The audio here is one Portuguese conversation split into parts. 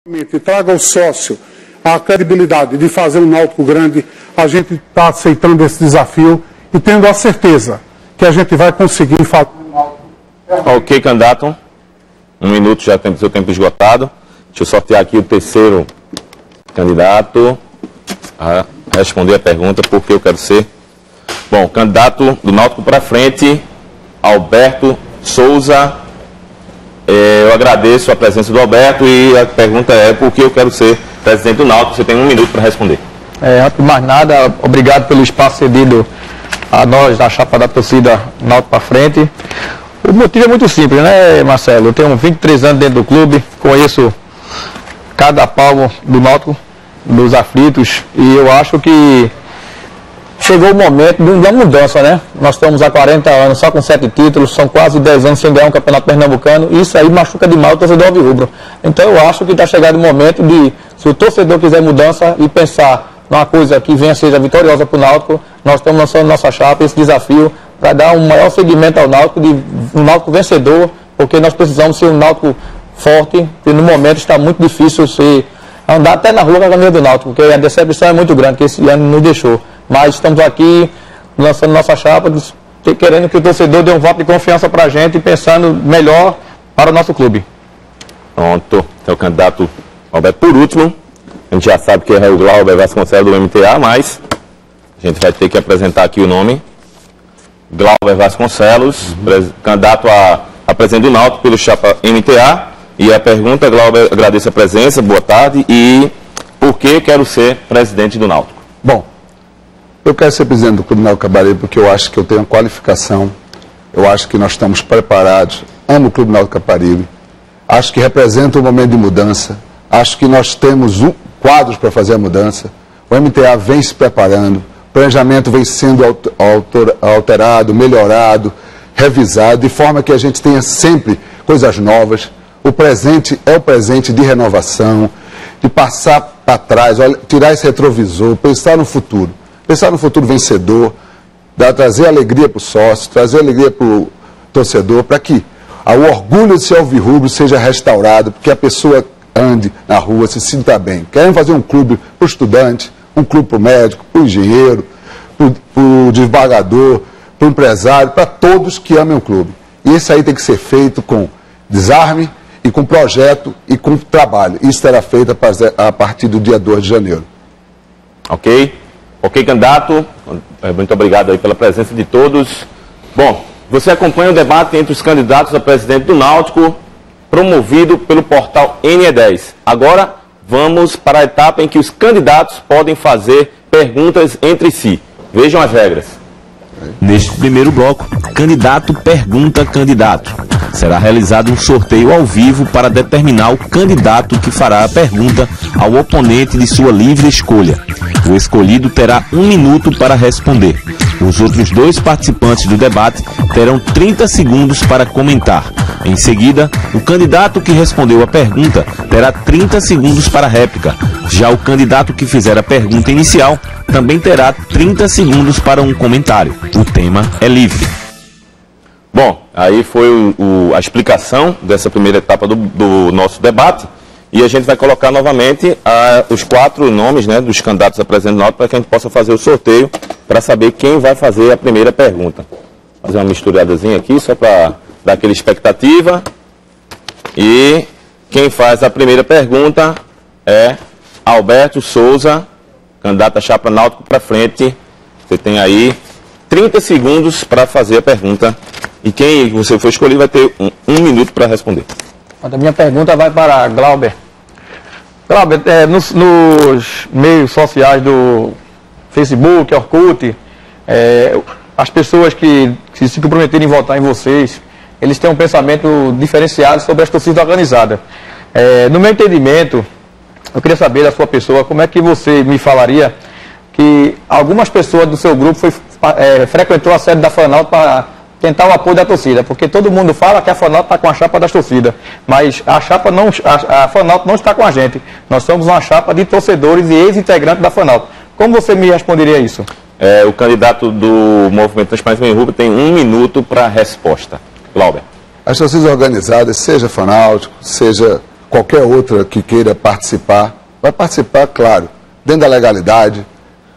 E traga ao sócio a credibilidade de fazer um Náutico grande, a gente está aceitando esse desafio e tendo a certeza que a gente vai conseguir fazer um Náutico. Ok, candidato. 1 minuto, já tem seu tempo esgotado. Deixa eu sortear aqui o terceiro candidato a responder a pergunta, porque eu quero ser. Bom, candidato do Náutico para frente, Alberto Souza. Eu agradeço a presença do Alberto e a pergunta é por que eu quero ser presidente do Náutico. Você tem 1 minuto para responder. Antes de mais nada, obrigado pelo espaço cedido a nós, da chapa da torcida Náutico para frente. O motivo é muito simples, né, Marcelo? Eu tenho 23 anos dentro do clube, conheço cada palmo do Náutico, dos aflitos, e eu acho que chegou o momento da mudança, né? Nós estamos há 40 anos só com 7 títulos, são quase 10 anos sem ganhar um campeonato pernambucano, e isso aí machuca demais o torcedor alvirrubro. Então eu acho que está chegando o momento de, se o torcedor quiser mudança e pensar numa coisa que venha seja vitoriosa para o Náutico, nós estamos lançando nossa chapa, esse desafio, para dar um maior segmento ao Náutico, de um Náutico vencedor, porque nós precisamos ser um Náutico forte, e no momento está muito difícil andar até na rua com a camisa do Náutico, porque a decepção é muito grande, que esse ano nos deixou. Mas estamos aqui lançando nossa chapa, querendo que o torcedor dê um voto de confiança para a gente e pensando melhor para o nosso clube. Pronto, é o candidato Alberto. Por último, a gente já sabe que é o Glauber Vasconcelos do MTA, mas a gente vai ter que apresentar aqui o nome. Glauber Vasconcelos, candidato a presidente do Náutico pelo chapa MTA. E a pergunta, Glauber, agradeço a presença, boa tarde. E por que quero ser presidente do Náutico? Bom, eu quero ser presidente do Clube Náutico Caparibe porque eu acho que eu tenho a qualificação, eu acho que nós estamos preparados, amo o Clube Náutico Caparibe, acho que representa um momento de mudança, acho que nós temos quadros para fazer a mudança, o MTA vem se preparando, o planejamento vem sendo alterado, melhorado, revisado, de forma que a gente tenha sempre coisas novas. O presente é o presente de renovação, de passar para trás, tirar esse retrovisor, pensar no futuro. Pensar no futuro vencedor, trazer alegria para o sócio, trazer alegria para o torcedor, para que o orgulho de ser alvirrubro seja restaurado, porque a pessoa ande na rua, se sinta bem. Queremos fazer um clube para o estudante, um clube para o médico, para o engenheiro, para o desembargador, para o empresário, para todos que amem o clube. E isso aí tem que ser feito com desarme e com projeto e com trabalho. Isso será feito a partir do dia 2 de janeiro. Ok? Ok, candidato, muito obrigado aí pela presença de todos. Bom, você acompanha o debate entre os candidatos a presidente do Náutico, promovido pelo portal NE10. Agora, vamos para a etapa em que os candidatos podem fazer perguntas entre si. Vejam as regras. Neste primeiro bloco, candidato pergunta candidato. Será realizado um sorteio ao vivo para determinar o candidato que fará a pergunta ao oponente de sua livre escolha. O escolhido terá 1 minuto para responder. Os outros 2 participantes do debate terão 30 segundos para comentar. Em seguida, o candidato que respondeu a pergunta terá 30 segundos para a réplica. Já o candidato que fizer a pergunta inicial também terá 30 segundos para um comentário. O tema é livre. Bom, aí foi a explicação dessa primeira etapa do nosso debate. E a gente vai colocar novamente os 4 nomes, né, dos candidatos a presidente do Náutico para que a gente possa fazer o sorteio para saber quem vai fazer a primeira pergunta. Vou fazer uma misturadazinha aqui só para dar aquela expectativa. E quem faz a primeira pergunta é Alberto Souza, candidato a chapa Náutico para frente. Você tem aí 30 segundos para fazer a pergunta. E quem você for escolher vai ter 1 minuto para responder. A minha pergunta vai para Glauber. Glauber, nos meios sociais do Facebook, Orkut, as pessoas que se comprometerem em votar em vocês, eles têm um pensamento diferenciado sobre as torcidas organizadas. No meu entendimento, eu queria saber da sua pessoa, como é que você me falaria que algumas pessoas do seu grupo frequentou a sede da FANAUT para tentar o apoio da torcida, porque todo mundo fala que a FANAUT está com a chapa das torcidas, mas a FANAUT não está com a gente. Nós somos uma chapa de torcedores e ex-integrantes da FANAUT. Como você me responderia isso? O candidato do Movimento Transparência Alvirrubra tem 1 minuto para a resposta. Glauber. As torcidas organizadas, seja fanáutico, seja qualquer outra que queira participar, vai participar, claro, dentro da legalidade,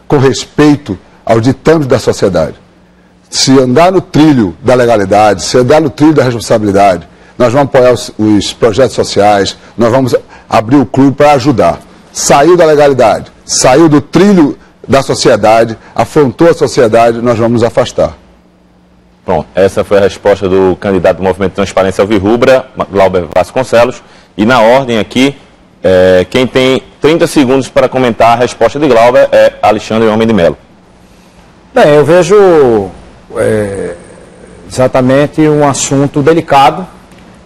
com respeito aos ditames da sociedade. Se andar no trilho da legalidade, se andar no trilho da responsabilidade, nós vamos apoiar os projetos sociais, nós vamos abrir o clube para ajudar. Saiu da legalidade, saiu do trilho da sociedade, afrontou a sociedade, nós vamos nos afastar. Pronto, essa foi a resposta do candidato do Movimento de Transparência Alvirrubra, Glauber Vasconcelos. E na ordem aqui, quem tem 30 segundos para comentar a resposta de Glauber é Alexandre Homem de Melo. Bem, eu vejo exatamente um assunto delicado,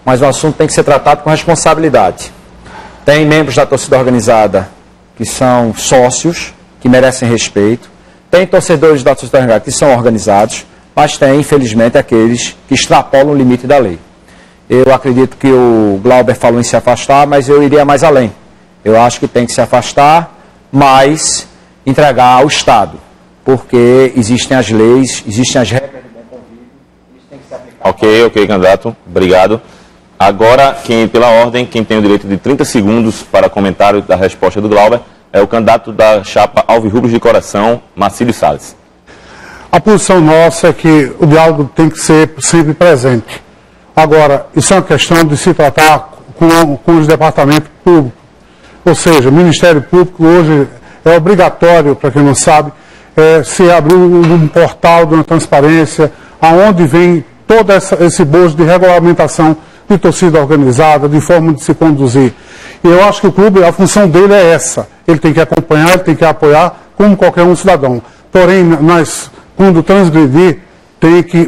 mas o assunto tem que ser tratado com responsabilidade. Tem membros da torcida organizada que são sócios, que merecem respeito. Tem torcedores da torcida organizada que são organizados, mas tem, infelizmente, aqueles que extrapolam o limite da lei. Eu acredito que o Glauber falou em se afastar, mas eu iria mais além. Eu acho que tem que se afastar, mas entregar ao Estado, porque existem as leis, existem as regras de bom convívio, eles têm que se aplicar. Ok, candidato. Obrigado. Agora, pela ordem, quem tem o direito de 30 segundos para comentário da resposta do Glauber é o candidato da chapa Alvirrubros de Coração, Marcílio Salles. A posição nossa é que o diálogo tem que ser sempre presente. Agora, isso é uma questão de se tratar com os departamentos públicos. Ou seja, o Ministério Público hoje é obrigatório, para quem não sabe, se abrir um portal de uma transparência, aonde vem todo esse bojo de regulamentação de torcida organizada, de forma de se conduzir. E eu acho que o clube, a função dele é essa. Ele tem que acompanhar, ele tem que apoiar, como qualquer um cidadão. Porém, quando transgredir, tem que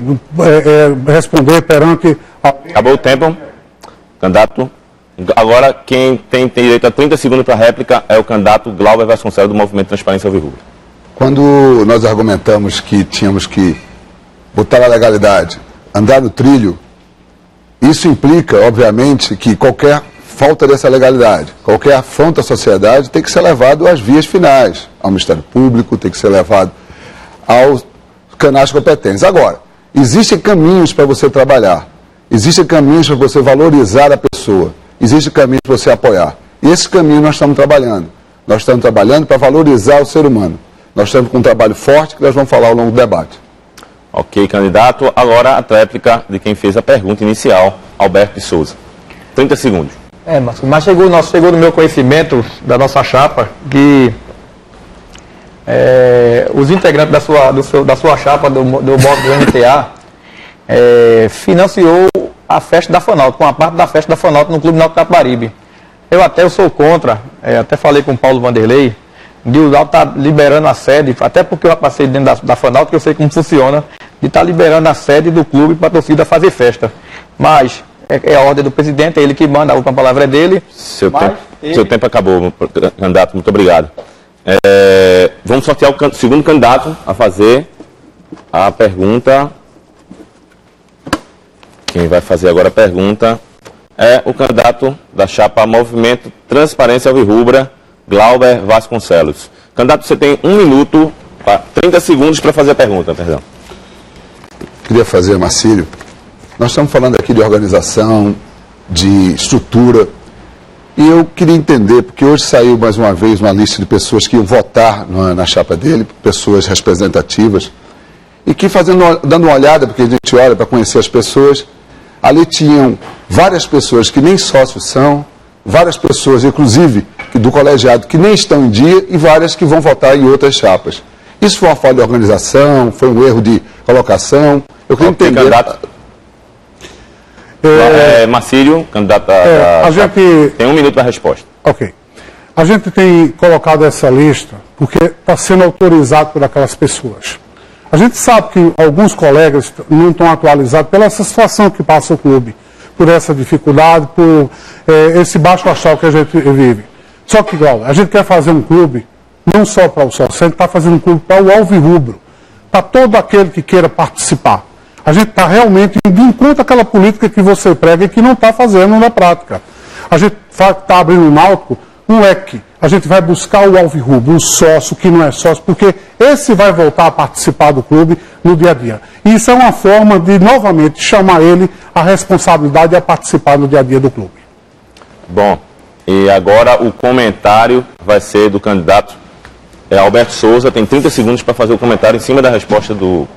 responder perante... Acabou o tempo. Candidato. Agora, quem tem direito a 30 segundos para a réplica é o candidato Glauber Vasconcelos, do Movimento de Transparência Alvirrubra. Quando nós argumentamos que tínhamos que botar a legalidade, andar no trilho, isso implica, obviamente, que qualquer falta dessa legalidade, qualquer afronta à sociedade tem que ser levado às vias finais, ao Ministério Público, tem que ser levado aos canais competentes. Agora, existem caminhos para você trabalhar, existem caminhos para você valorizar a pessoa, existem caminhos para você apoiar. E esse caminho nós estamos trabalhando. Nós estamos trabalhando para valorizar o ser humano. Nós estamos com um trabalho forte que nós vamos falar ao longo do debate. Ok, candidato. Agora a réplica de quem fez a pergunta inicial, Alberto de Souza. 30 segundos. Mas chegou no meu conhecimento da nossa chapa que os integrantes da sua chapa, do bloco do MTA, financiou a festa da Fanalto, com a parte da festa da Fanalto no Clube Náutico Capibaribe. Eu sou contra, até falei com o Paulo Vanderlei, de o Náutico estar liberando a sede, até porque eu já passei dentro da Fanalto, que eu sei como funciona, de estar liberando a sede do clube para a torcida fazer festa. Mas é a ordem do presidente, é ele que manda, a última palavra é dele. Seu tempo acabou, candidato, muito obrigado. Vamos sortear o segundo candidato a fazer a pergunta. Quem vai fazer agora a pergunta é o candidato da chapa Movimento Transparência Alvirrubra, Glauber Vasconcelos. Candidato, você tem 1 minuto, 30 segundos para fazer a pergunta, perdão. Queria fazer, Marcílio, nós estamos falando aqui de organização, de estrutura, e eu queria entender, porque hoje saiu mais uma vez uma lista de pessoas que iam votar na chapa dele, pessoas representativas, e que dando uma olhada, porque a gente olha para conhecer as pessoas, ali tinham várias pessoas que nem sócios são, várias pessoas, inclusive, do colegiado, que nem estão em dia, e várias que vão votar em outras chapas. Isso foi uma falha de organização, foi um erro de colocação. Eu queria entender... Candidato. Marcílio, candidato tem 1 minuto para a resposta. Ok. A gente tem colocado essa lista porque está sendo autorizado por aquelas pessoas. A gente sabe que alguns colegas não estão atualizados pela essa situação que passa o clube, por essa dificuldade, por esse baixo astral que a gente vive. Só que, Glauber, a gente quer fazer um clube, não só para o sócio, a gente está fazendo um clube para o alvirrubro, para todo aquele que queira participar. A gente está realmente indo em contra aquela política que você prega e que não está fazendo na prática. A gente está abrindo um Náutico, um leque. A gente vai buscar o alvirrubro, o sócio que não é sócio, porque esse vai voltar a participar do clube no dia a dia. E isso é uma forma de, novamente, chamar ele à responsabilidade e a participar no dia a dia do clube. Bom, E agora o comentário vai ser do candidato Alberto Souza. Tem 30 segundos para fazer o comentário em cima da resposta do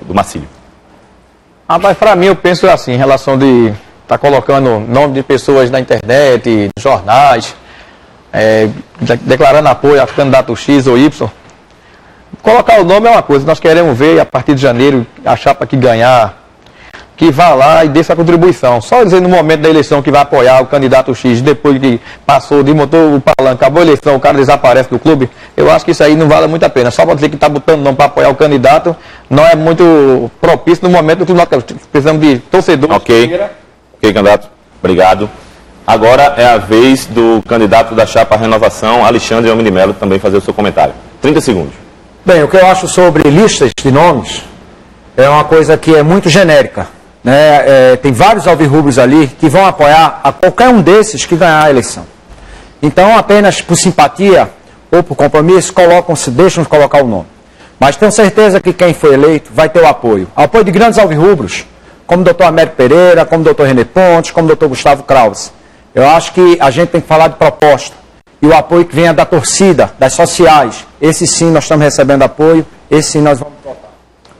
Marcílio. Rapaz, para mim eu penso assim, em relação de estar colocando nome de pessoas na internet, jornais, declarando apoio a candidato X ou Y. Colocar o nome é uma coisa, nós queremos ver a partir de janeiro a chapa que ganhar, que vá lá e dê essa contribuição. Só dizer no momento da eleição que vai apoiar o candidato X, depois que passou, desmontou o palanque, acabou a eleição, o cara desaparece do clube, eu acho que isso aí não vale muito a pena. Só para dizer que está botando nome para apoiar o candidato, não é muito propício no momento do que precisamos de torcedores. Ok, candidato. Obrigado. Agora é a vez do candidato da chapa Renovação, Alexandre Almini Melo, também fazer o seu comentário. 30 segundos. Bem, o que eu acho sobre listas de nomes é uma coisa que é muito genérica. Né? Tem vários alvirrubros ali que vão apoiar a qualquer um desses que ganhar a eleição. Então, apenas por simpatia ou por compromisso, deixam de colocar o nome. Mas tenho certeza que quem foi eleito vai ter o apoio. Apoio de grandes alvirrubros, como o doutor Américo Pereira, como o doutor René Pontes, como o doutor Gustavo Krause. Eu acho que a gente tem que falar de proposta. E o apoio que venha da torcida, das sociais. Esse sim nós estamos recebendo apoio, esse sim nós vamos votar.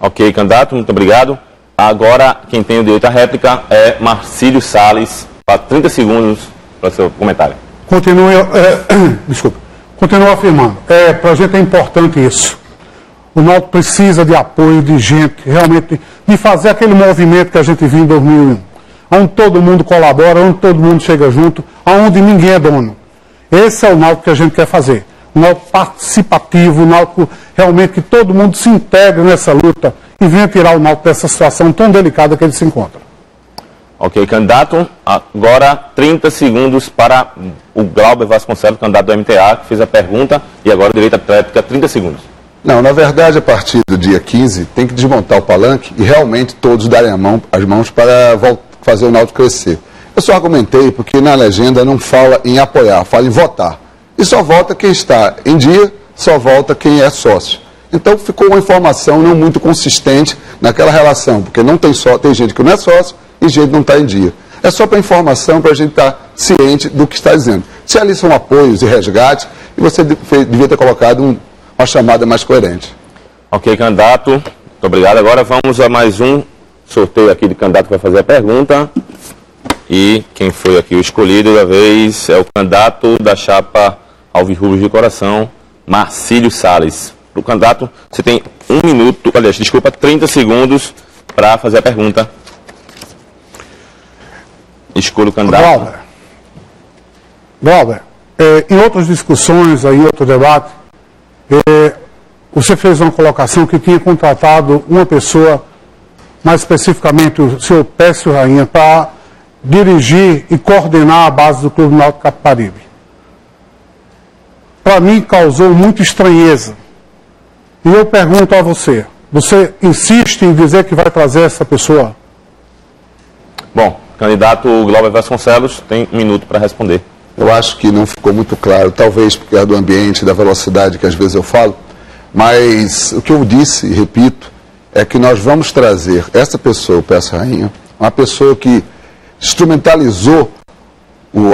Ok, candidato, muito obrigado. Agora, quem tem o direito à réplica é Marcílio Salles, para 30 segundos para o seu comentário. Continuo afirmando, para a gente é importante isso. O Náutico precisa de apoio, de gente, realmente, de fazer aquele movimento que a gente viu em 2001, onde todo mundo colabora, onde todo mundo chega junto, onde ninguém é dono. Esse é o Náutico que a gente quer fazer. Um Náutico participativo, um Náutico realmente que todo mundo se integre nessa luta e venha tirar o Náutico dessa situação tão delicada que ele se encontra. Ok, candidato. Agora 30 segundos para o Glauber Vasconcelos, candidato do MTA, que fez a pergunta, e agora o direito à réplica, 30 segundos. Não, na verdade, a partir do dia 15, tem que desmontar o palanque e realmente todos darem as mãos para fazer o Náutico crescer. Eu só argumentei porque na legenda não fala em apoiar, fala em votar. E só vota quem está em dia, só vota quem é sócio. Então ficou uma informação não muito consistente naquela relação, porque não tem gente que não é sócio e gente que não está em dia. É só para informação, para a gente estar ciente do que está dizendo. Se ali são apoios e resgates, e você devia ter colocado uma chamada mais coerente. Ok, candidato. Muito obrigado. Agora vamos a mais um sorteio aqui de candidato que vai fazer a pergunta. E quem foi aqui o escolhido da vez é o candidato da chapa Alvirrubros de Coração, Marcílio Salles. Para o candidato, você tem 30 segundos para fazer a pergunta. Escolha o candidato. Glauber, em outras discussões, em outro debate, você fez uma colocação que tinha contratado uma pessoa, mais especificamente o senhor Pécio Rainha, para dirigir e coordenar a base do Clube Náutico Capibaribe. Para mim, causou muita estranheza. E eu pergunto a você, você insiste em dizer que vai trazer essa pessoa? Bom, candidato Glauber Vasconcelos tem 1 minuto para responder. Eu acho que não ficou muito claro, talvez porque é do ambiente, da velocidade que às vezes eu falo, mas o que eu disse, e repito, é que nós vamos trazer essa pessoa, o Pécio Rainha, uma pessoa que instrumentalizou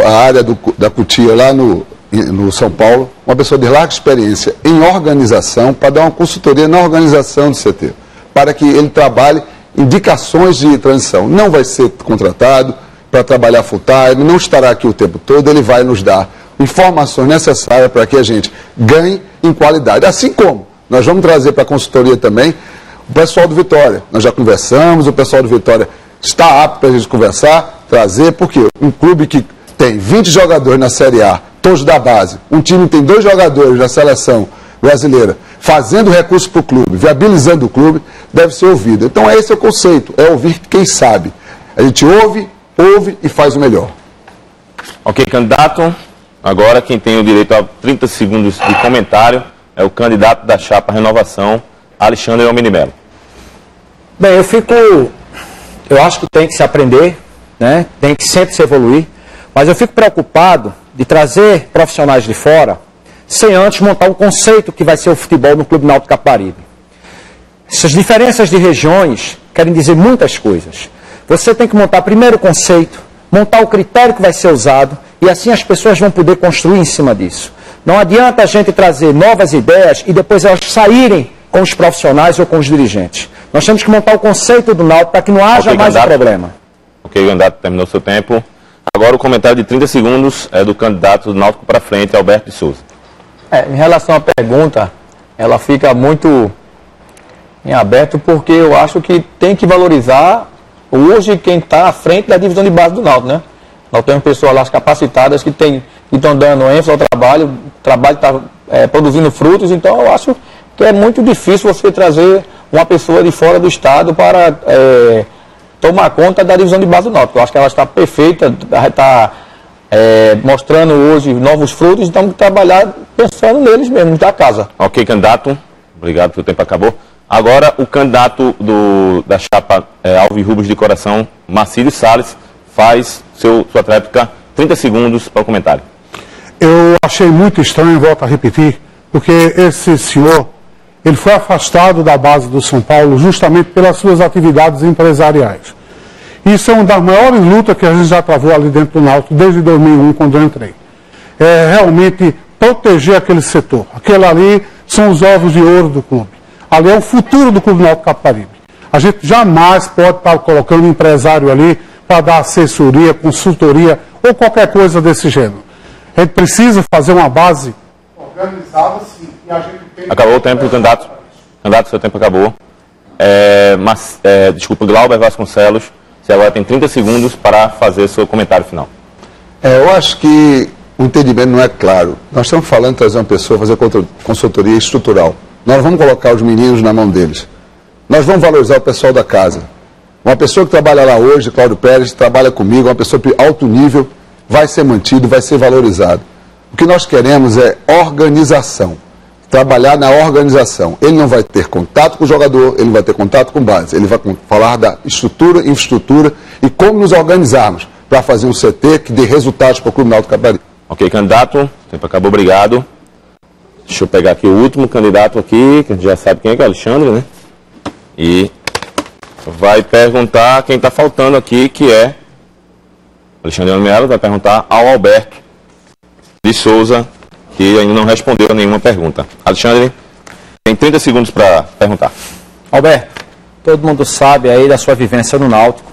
a área da Cutia lá no São Paulo, uma pessoa de larga experiência em organização, para dar uma consultoria na organização do CT, para que ele trabalhe indicações de transição. Não vai ser contratado para trabalhar full time, não estará aqui o tempo todo, ele vai nos dar informações necessárias para que a gente ganhe em qualidade. Assim como nós vamos trazer para a consultoria também o pessoal do Vitória. Nós já conversamos, o pessoal do Vitória está apto para a gente conversar, trazer, porque um clube que tem 20 jogadores na Série A, todos da base, um time que tem 2 jogadores na seleção brasileira, fazendo recurso para o clube, viabilizando o clube, deve ser ouvido. Então esse é o conceito, é ouvir quem sabe. A gente ouve e faz o melhor. Ok, candidato. Agora quem tem o direito a 30 segundos de comentário é o candidato da chapa Renovação, Alexandre Almini Melo. Bem, eu acho que tem que se aprender, né? Tem que sempre se evoluir, mas eu fico preocupado de trazer profissionais de fora sem antes montar um conceito que vai ser o futebol no Clube Náutico Capibaribe. Essas diferenças de regiões querem dizer muitas coisas. Você tem que montar primeiro o conceito, montar o critério que vai ser usado E assim as pessoas vão poder construir em cima disso. Não adianta a gente trazer novas ideias e depois elas saírem com os profissionais ou com os dirigentes. Nós temos que montar o conceito do Náutico para que não haja mais um problema. Ok, candidato, terminou seu tempo. Agora o comentário de 30 segundos é do candidato do Náutico para frente, Alberto de Souza. Em relação à pergunta, ela fica muito em aberto, porque eu acho que tem que valorizar hoje quem está à frente da divisão de base do Náutico, né? Nós temos pessoas lá capacitadas que estão dando ênfase ao trabalho, o trabalho está produzindo frutos, então eu acho que é muito difícil você trazer uma pessoa de fora do estado para tomar conta da divisão de base do Náutico. Eu acho que ela está perfeita, está mostrando hoje novos frutos, então temos que trabalhar pensando neles mesmo, da casa. Ok, candidato. Obrigado, que o tempo acabou. Agora, o candidato da chapa Alvirrubros de Coração, Marcílio Salles, faz sua tréplica, 30 segundos para o comentário. Eu achei muito estranho, volto a repetir, porque esse senhor, ele foi afastado da base do São Paulo justamente pelas suas atividades empresariais. Isso é uma das maiores lutas que a gente já travou ali dentro do Náutico desde 2001, quando eu entrei. É realmente proteger aquele setor. Aquele ali são os ovos de ouro do clube. Ali é o futuro do Clube Náutico Capibaribe. A gente jamais pode estar colocando um empresário ali para dar assessoria, consultoria ou qualquer coisa desse gênero. A gente precisa fazer uma base organizada, sim. E a gente tem... Acabou o tempo, candidato. Candidato, seu tempo acabou. Desculpa, Glauber Vasconcelos, você agora tem 30 segundos para fazer seu comentário final. Eu acho que o entendimento não é claro. Nós estamos falando de trazer uma pessoa, fazer consultoria estrutural. Nós vamos colocar os meninos na mão deles. Nós vamos valorizar o pessoal da casa. Uma pessoa que trabalha lá hoje, Cláudio Pérez, trabalha comigo, uma pessoa de alto nível, vai ser mantido, vai ser valorizado. O que nós queremos é organização. Trabalhar na organização. Ele não vai ter contato com o jogador, ele não vai ter contato com base. Ele vai falar da estrutura, infraestrutura e como nos organizarmos para fazer um CT que dê resultados para o Clube Náutico Capibaribe. Ok, candidato, o tempo acabou, obrigado. Deixa eu pegar aqui o último candidato aqui, que a gente já sabe quem é o Alexandre, né? E vai perguntar quem está faltando aqui, que é Alexandre Melo, vai perguntar ao Alberto de Souza, que ainda não respondeu a nenhuma pergunta. Alexandre, tem 30 segundos para perguntar. Alberto, todo mundo sabe aí da sua vivência no Náutico,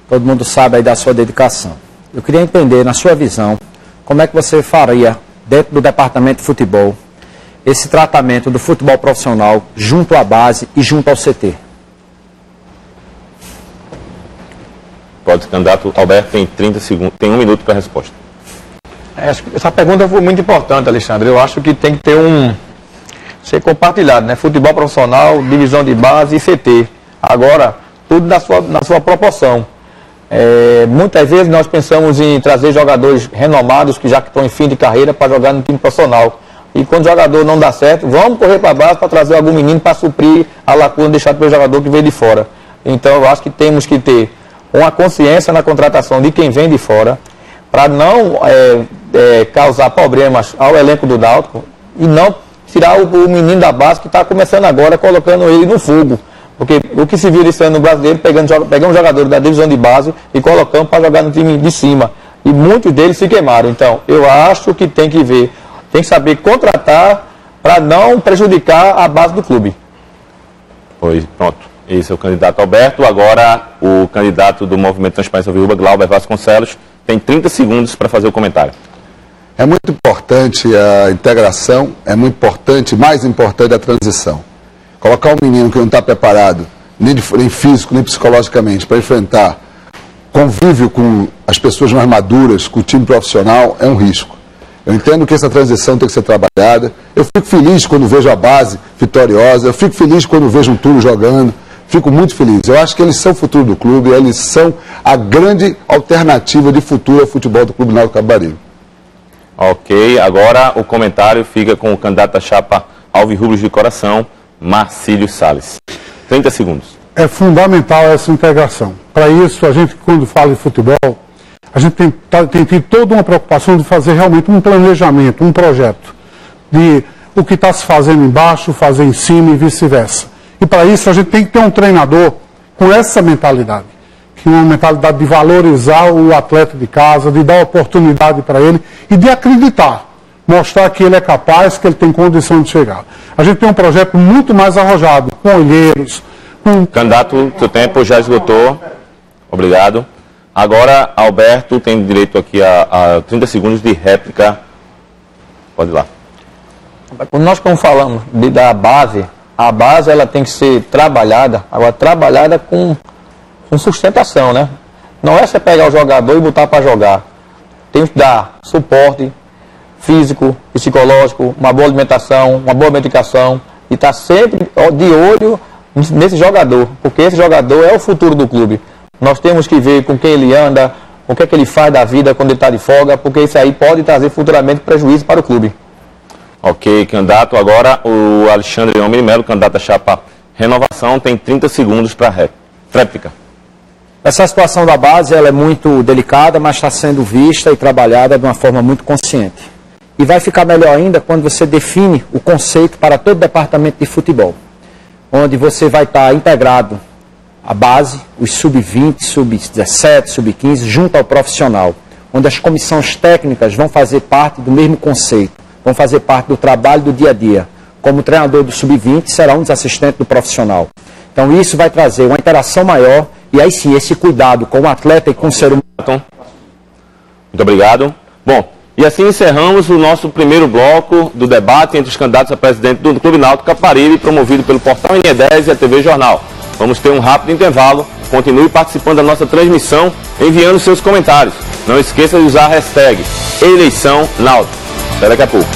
todo mundo sabe aí da sua dedicação. Eu queria entender, na sua visão, como é que você faria, dentro do departamento de futebol, esse tratamento do futebol profissional junto à base e junto ao CT? Pode, candidato Alberto, tem 30 segundos, tem 1 minuto para a resposta. Essa pergunta foi muito importante, Alexandre. Eu acho que tem que ter ser compartilhado, né? Futebol profissional, divisão de base e CT. Agora, tudo na sua proporção. Muitas vezes nós pensamos em trazer jogadores renomados que já estão em fim de carreira para jogar no time profissional. E quando o jogador não dá certo, vamos correr para a base para trazer algum menino para suprir a lacuna deixada pelo jogador que veio de fora. Então eu acho que temos que ter uma consciência na contratação de quem vem de fora, para não causar problemas ao elenco do Náutico e não tirar o menino da base que está começando agora, colocando ele no fogo. Porque o que se viu esse ano no brasileiro, pegando jogadores da divisão de base e colocando para jogar no time de cima. E muitos deles se queimaram. Então, eu acho que tem que saber contratar para não prejudicar a base do clube. Pois, pronto. Esse é o candidato Alberto. Agora, o candidato do Movimento Transparência Alvirrubra, Glauber Vasconcelos, tem 30 segundos para fazer o comentário. É muito importante a integração, é muito importante, mais importante a transição. Colocar um menino que não está preparado, nem físico, nem psicologicamente, para enfrentar convívio com as pessoas mais maduras, com o time profissional, é um risco. Eu entendo que essa transição tem que ser trabalhada. Eu fico feliz quando vejo a base vitoriosa, eu fico feliz quando vejo um Túlio jogando, fico muito feliz. Eu acho que eles são o futuro do clube, eles são a grande alternativa de futuro ao futebol do Clube Náutico Capibaribe. Ok, agora o comentário fica com o candidato da chapa Alvirrubros de Coração, Marcílio Salles. 30 segundos. É fundamental essa integração. Para isso, a gente, quando fala em futebol, a gente tem tido toda uma preocupação de fazer realmente um planejamento, um projeto, de o que está se fazendo embaixo, fazer em cima e vice-versa. E para isso, a gente tem que ter um treinador com essa mentalidade, uma mentalidade de valorizar o atleta de casa, de dar oportunidade para ele e de acreditar, mostrar que ele é capaz, que ele tem condição de chegar. A gente tem um projeto muito mais arrojado, com olheiros, com... Candidato, seu tempo já esgotou. Obrigado. Agora, Alberto tem direito aqui a 30 segundos de réplica. Pode ir lá. Quando nós estamos falando da base, a base ela tem que ser trabalhada, agora trabalhada com sustentação, né? Não é você pegar o jogador e botar para jogar. Tem que dar suporte físico, psicológico, uma boa alimentação, uma boa medicação e estar sempre de olho nesse jogador, porque esse jogador é o futuro do clube. Nós temos que ver com quem ele anda, o que é que ele faz da vida quando ele está de folga, porque isso aí pode trazer futuramente prejuízo para o clube. Ok, candidato. Agora o Alexandre Homem de Melo, candidato à chapa Renovação, tem 30 segundos para réplica. Essa situação da base ela é muito delicada, mas está sendo vista e trabalhada de uma forma muito consciente. E vai ficar melhor ainda quando você define o conceito para todo o departamento de futebol, onde você vai estar integrado a base, os sub-20, sub-17, sub-15, junto ao profissional, onde as comissões técnicas vão fazer parte do mesmo conceito, vão fazer parte do trabalho do dia a dia. Como treinador do sub-20, será um dos assistentes do profissional. Então isso vai trazer uma interação maior e aí sim, esse cuidado com o atleta e com o ser humano. Muito obrigado. Bom, e assim encerramos o nosso primeiro bloco do debate entre os candidatos a presidente do Clube Náutico Caparibe, promovido pelo Portal NE10 e a TV Jornal. Vamos ter um rápido intervalo. Continue participando da nossa transmissão, enviando seus comentários. Não esqueça de usar a hashtag Eleição Náutico. Até daqui a pouco.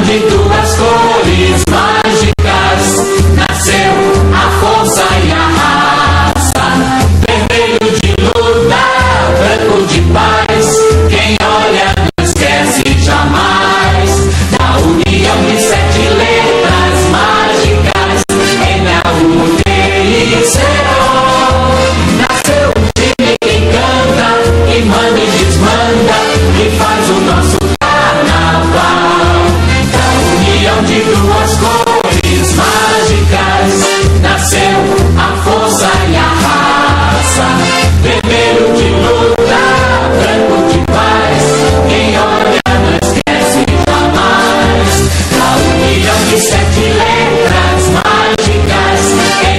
De duas cores mágicas nasceu a força e a raça, vermelho de luta, branco de paz, quem olha não esquece jamais, da união de 7 letras mágicas, NAUTICO, nasceu um time que canta, que manda e desmanda, que faz o nosso carnaval. De duas cores mágicas nasceu a força e a raça, vermelho de luta, branco de paz, quem olha não esquece jamais, a união de 7 letras mágicas,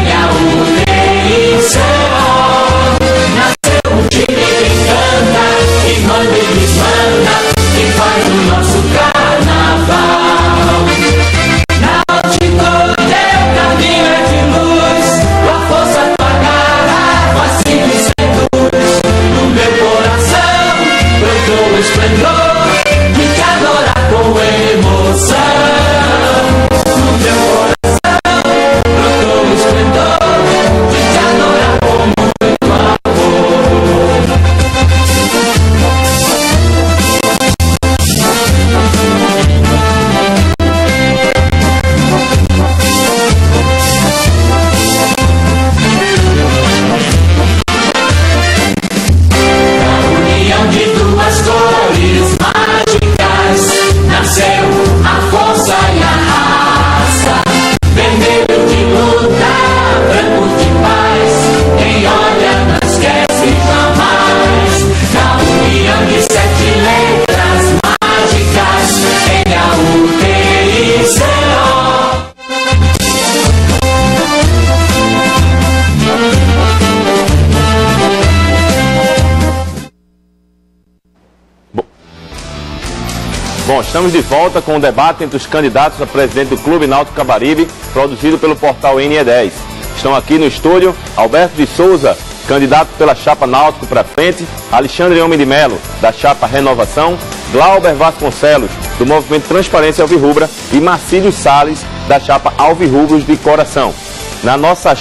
NAUTICO, nasceu um time que canta, que manda e desmanda, que faz o nosso carnaval. Esplendor de te adorar com emoção, no teu coração brotou o esplendor de te adorar com muito amor. A união de duas cores mágicas nasceu a força e a raça, vermelho de luta, branco de paz, quem olha não esquece jamais, na união de 7 letras mágicas, NAUTICO. Bom, estamos de volta com o debate entre os candidatos a presidente do Clube Náutico Caparibe, produzido pelo Portal NE10. Estão aqui no estúdio Alberto de Souza, candidato pela chapa Náutico para Frente, Alexandre Homem de Melo, da chapa Renovação, Glauber Vasconcelos, do Movimento Transparência Alvirrubra e Marcílio Salles, da chapa Alvirrubros de Coração. Na nossa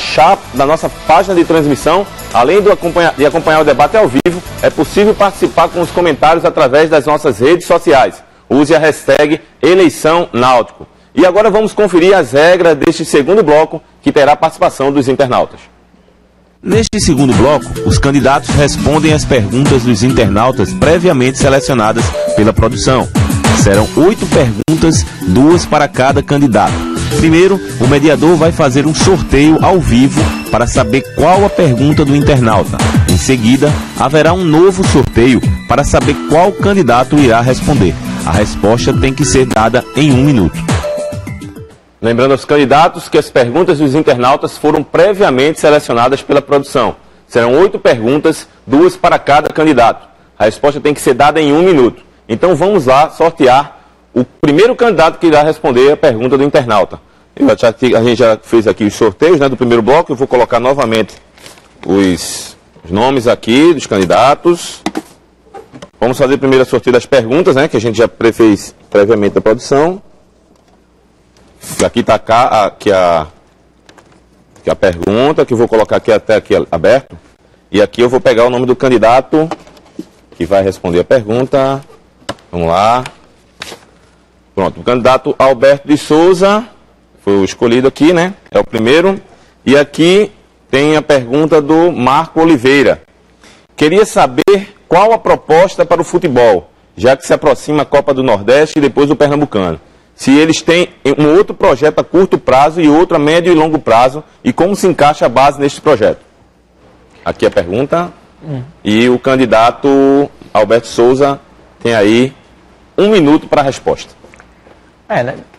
página de transmissão, além de acompanhar o debate ao vivo, é possível participar com os comentários através das nossas redes sociais. Use a hashtag Eleição Náutico. E agora vamos conferir as regras deste segundo bloco, que terá participação dos internautas. Neste segundo bloco, os candidatos respondem às perguntas dos internautas previamente selecionadas pela produção. Serão 8 perguntas, 2 para cada candidato. Primeiro, o mediador vai fazer um sorteio ao vivo para saber qual a pergunta do internauta. Em seguida, haverá um novo sorteio para saber qual candidato irá responder. A resposta tem que ser dada em 1 minuto. Lembrando aos candidatos que as perguntas dos internautas foram previamente selecionadas pela produção. Serão 8 perguntas, 2 para cada candidato. A resposta tem que ser dada em 1 minuto. Então vamos lá sortear o primeiro candidato que irá responder a pergunta do internauta. A gente já fez aqui os sorteios, né, do primeiro bloco. Eu vou colocar novamente os nomes aqui dos candidatos. Vamos fazer primeiro a sorteio das perguntas, né, que a gente já fez previamente da produção. Aqui está aqui a pergunta, que eu vou colocar aqui até aqui aberto. E aqui eu vou pegar o nome do candidato que vai responder a pergunta. Vamos lá. Pronto, o candidato Alberto de Souza foi o escolhido aqui, né? É o primeiro. E aqui tem a pergunta do Marco Oliveira. Queria saber qual a proposta para o futebol, já que se aproxima a Copa do Nordeste e depois o Pernambucano. Se eles têm um outro projeto a curto prazo e outro a médio e longo prazo, e como se encaixa a base neste projeto. Aqui a pergunta. E o candidato Alberto Souza tem aí 1 minuto para a resposta.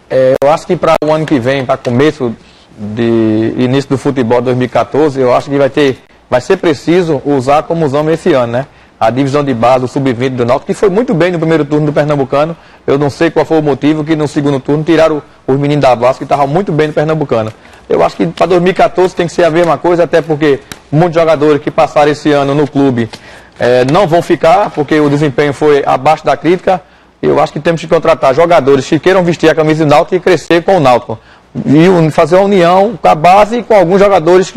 Eu acho que para o ano que vem, para começo de início do futebol 2014, eu acho que vai ser preciso usar como usamos esse ano, né? A divisão de base, o sub-20 do Náutico, que foi muito bem no primeiro turno do Pernambucano. Eu não sei qual foi o motivo que no segundo turno tiraram os meninos da base, que estavam muito bem no Pernambucano. Eu acho que para 2014 tem que ser a mesma coisa, até porque muitos jogadores que passaram esse ano no clube não vão ficar, porque o desempenho foi abaixo da crítica. Eu acho que temos que contratar jogadores que queiram vestir a camisa do Náutico e crescer com o Náutico. E fazer uma união com a base e com alguns jogadores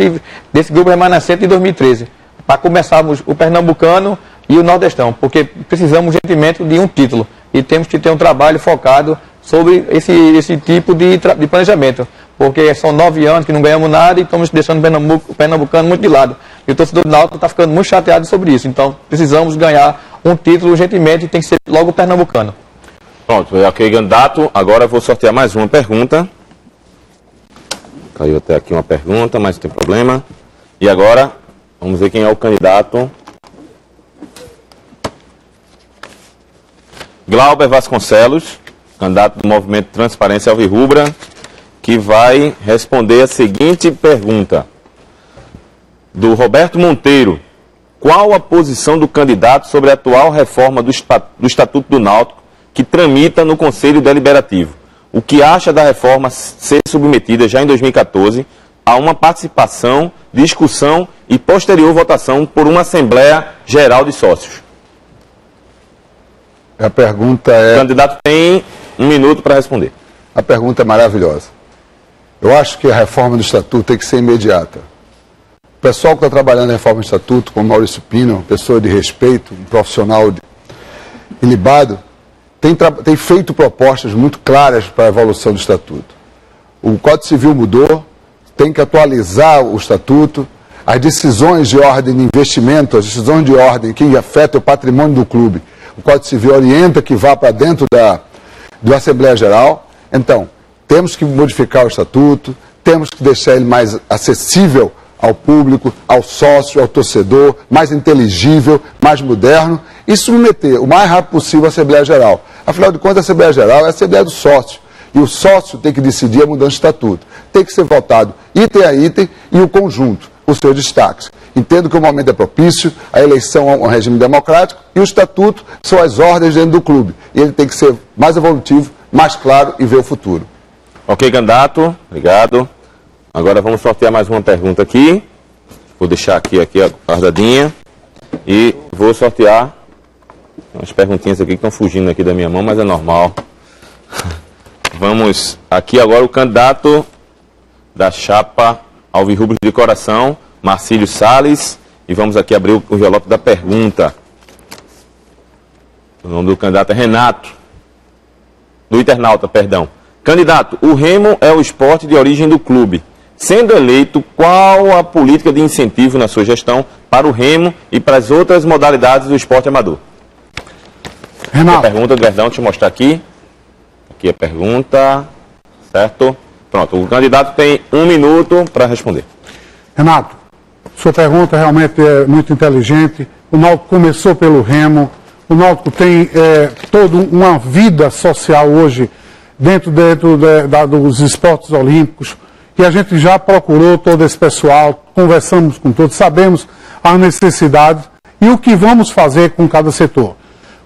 desse grupo remanescente de 2013. Para começarmos o Pernambucano e o Nordestão, porque precisamos urgentemente de um título. E temos que ter um trabalho focado sobre esse tipo de planejamento. Porque são 9 anos que não ganhamos nada e estamos deixando o Pernambucano muito de lado. E o torcedor do Náutico está ficando muito chateado sobre isso. Então, precisamos ganhar um título urgentemente e tem que ser logo o Pernambucano. Pronto, ok, candidato. Agora eu vou sortear mais uma pergunta. Caiu até aqui uma pergunta, mas não tem problema. E agora, vamos ver quem é o candidato. Glauber Vasconcelos, candidato do Movimento Transparência Alvirrubra, que vai responder a seguinte pergunta. Do Roberto Monteiro. Qual a posição do candidato sobre a atual reforma do Estatuto do Náutico que tramita no Conselho Deliberativo? O que acha da reforma ser submetida já em 2014 a uma participação, discussão e posterior votação por uma Assembleia Geral de Sócios? A pergunta é... O candidato tem 1 minuto para responder. A pergunta é maravilhosa. Eu acho que a reforma do Estatuto tem que ser imediata. O pessoal que está trabalhando na reforma do Estatuto, como Maurício Pina, uma pessoa de respeito, um profissional ilibado, tem feito propostas muito claras para a evolução do Estatuto. O Código Civil mudou, tem que atualizar o Estatuto, as decisões de ordem de investimento, as decisões de ordem que afetam o patrimônio do clube, o Código Civil orienta que vá para dentro da Assembleia Geral. Então, temos que modificar o Estatuto, temos que deixar ele mais acessível ao público, ao sócio, ao torcedor, mais inteligível, mais moderno, e submeter o mais rápido possível à Assembleia Geral. Afinal de contas, a Assembleia Geral é a Assembleia do sócio, e o sócio tem que decidir a mudança de estatuto. Tem que ser votado item a item e o conjunto, os seus destaques. Entendo que o momento é propício, a eleição é um regime democrático e o estatuto são as ordens dentro do clube. E ele tem que ser mais evolutivo, mais claro e ver o futuro. Ok, candidato. Obrigado. Agora vamos sortear mais uma pergunta aqui. Vou deixar aqui guardadinha. E vou sortear umas perguntinhas aqui que estão fugindo aqui da minha mão, mas é normal. Vamos aqui agora o candidato da chapa Alvirrubros de Coração, Marcílio Salles, e vamos aqui abrir o envelope da pergunta. O nome do candidato é Renato. Do internauta, perdão. Candidato, o remo é o esporte de origem do clube. Sendo eleito, qual a política de incentivo na sua gestão para o remo e para as outras modalidades do esporte amador? Renato. A pergunta, Verdão, deixa eu mostrar aqui. Aqui a pergunta, certo? Pronto, o candidato tem 1 minuto para responder. Renato, sua pergunta realmente é muito inteligente. O Náutico começou pelo remo. O Náutico tem toda uma vida social hoje dentro dos esportes olímpicos. E a gente já procurou todo esse pessoal, conversamos com todos, sabemos as necessidades e o que vamos fazer com cada setor.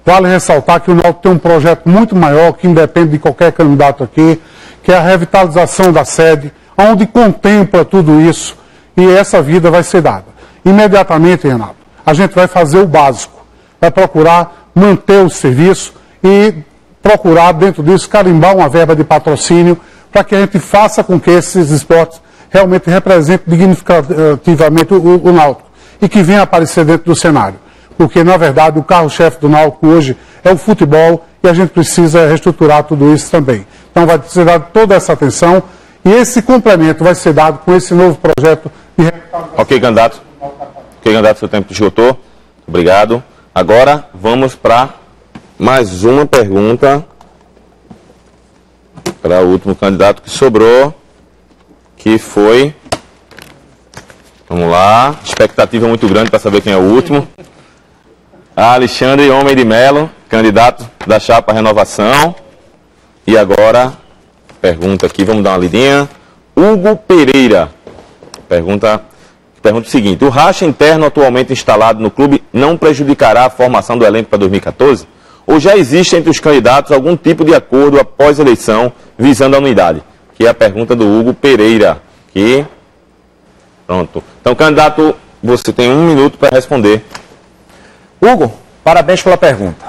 Vale ressaltar que o Náutico tem um projeto muito maior, que independe de qualquer candidato aqui, que é a revitalização da sede, onde contempla tudo isso e essa vida vai ser dada. Imediatamente, Renato, a gente vai fazer o básico, vai procurar manter o serviço e procurar, dentro disso, carimbar uma verba de patrocínio para que a gente faça com que esses esportes realmente representem significativamente o Náutico e que venha aparecer dentro do cenário. Porque, na verdade, o carro-chefe do Náutico hoje é o futebol e a gente precisa reestruturar tudo isso também. Então vai ser dado toda essa atenção e esse complemento vai ser dado com esse novo projeto de revitalização. Ok, candidato. Ok, candidato, seu tempo esgotou. Obrigado. Agora vamos para mais uma pergunta para o último candidato que sobrou, que foi... Vamos lá. Expectativa muito grande para saber quem é o último. Alexandre Homem de Melo, candidato da chapa Renovação. E agora, pergunta aqui, vamos dar uma lidinha. Hugo Pereira. Pergunta o seguinte: o racha interno atualmente instalado no clube não prejudicará a formação do elenco para 2014? Ou já existe entre os candidatos algum tipo de acordo após a eleição visando a anuidade? Que é a pergunta do Hugo Pereira. Aqui. Pronto. Então, candidato, você tem 1 minuto para responder. Hugo, parabéns pela pergunta.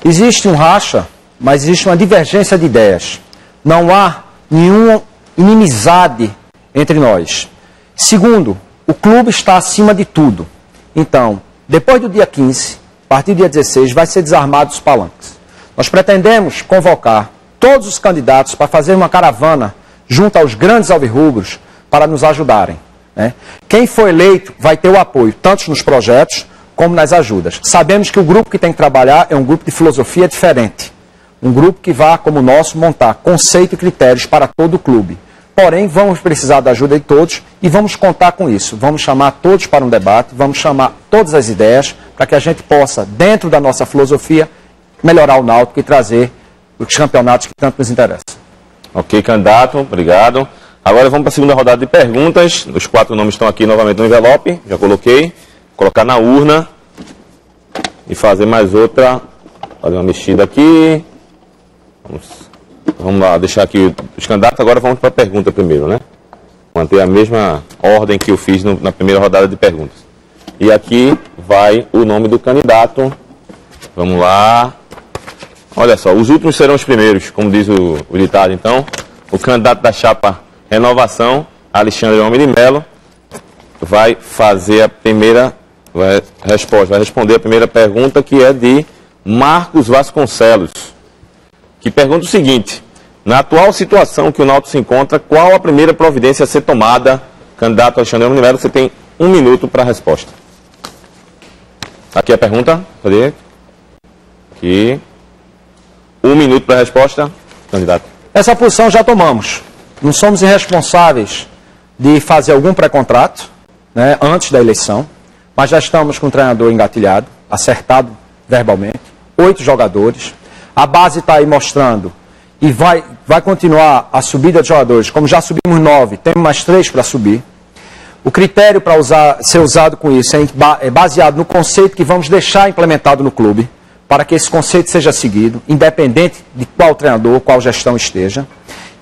Existe um racha, mas existe uma divergência de ideias. Não há nenhuma inimizade entre nós. Segundo, o clube está acima de tudo. Então, depois do dia 15, a partir do dia 16, vai ser desarmado os palanques. Nós pretendemos convocar todos os candidatos para fazer uma caravana junto aos grandes alvirrubros para nos ajudarem, né? Quem for eleito vai ter o apoio, tanto nos projetos como nas ajudas. Sabemos que o grupo que tem que trabalhar é um grupo de filosofia diferente. Um grupo que vai, como o nosso, montar conceito e critérios para todo o clube. Porém, vamos precisar da ajuda de todos e vamos contar com isso. Vamos chamar todos para um debate, vamos chamar todas as ideias para que a gente possa, dentro da nossa filosofia, melhorar o Náutico e trazer os campeonatos que tanto nos interessam. Ok, candidato, obrigado. Agora vamos para a segunda rodada de perguntas. Os 4 nomes estão aqui novamente no envelope, já coloquei. Colocar na urna e fazer mais outra. Fazer uma mexida aqui. Vamos lá, deixar aqui os candidatos. Agora vamos para a pergunta primeiro, né? Manter a mesma ordem que eu fiz na primeira rodada de perguntas. E aqui vai o nome do candidato. Vamos lá. Olha só, os últimos serão os primeiros, como diz o ditado. Então, o candidato da chapa Renovação, Alexandre Homem de Melo, vai fazer a primeira resposta. Vai responder a primeira pergunta, que é de Marcos Vasconcelos, que pergunta o seguinte: na atual situação que o Náutico se encontra, qual a primeira providência a ser tomada? Candidato Alexandre Homem de Melo, você tem 1 minuto para a resposta. Aqui a pergunta. Cadê? Aqui. 1 minuto para a resposta, candidato. Essa posição já tomamos. Não somos irresponsáveis de fazer algum pré-contrato, né, antes da eleição, mas já estamos com o treinador engatilhado, acertado verbalmente, 8 jogadores. A base está aí mostrando e vai continuar a subida de jogadores. Como já subimos 9, temos mais 3 para subir. O critério para ser usado com isso é baseado no conceito que vamos deixar implementado no clube, para que esse conceito seja seguido, independente de qual treinador, qual gestão esteja.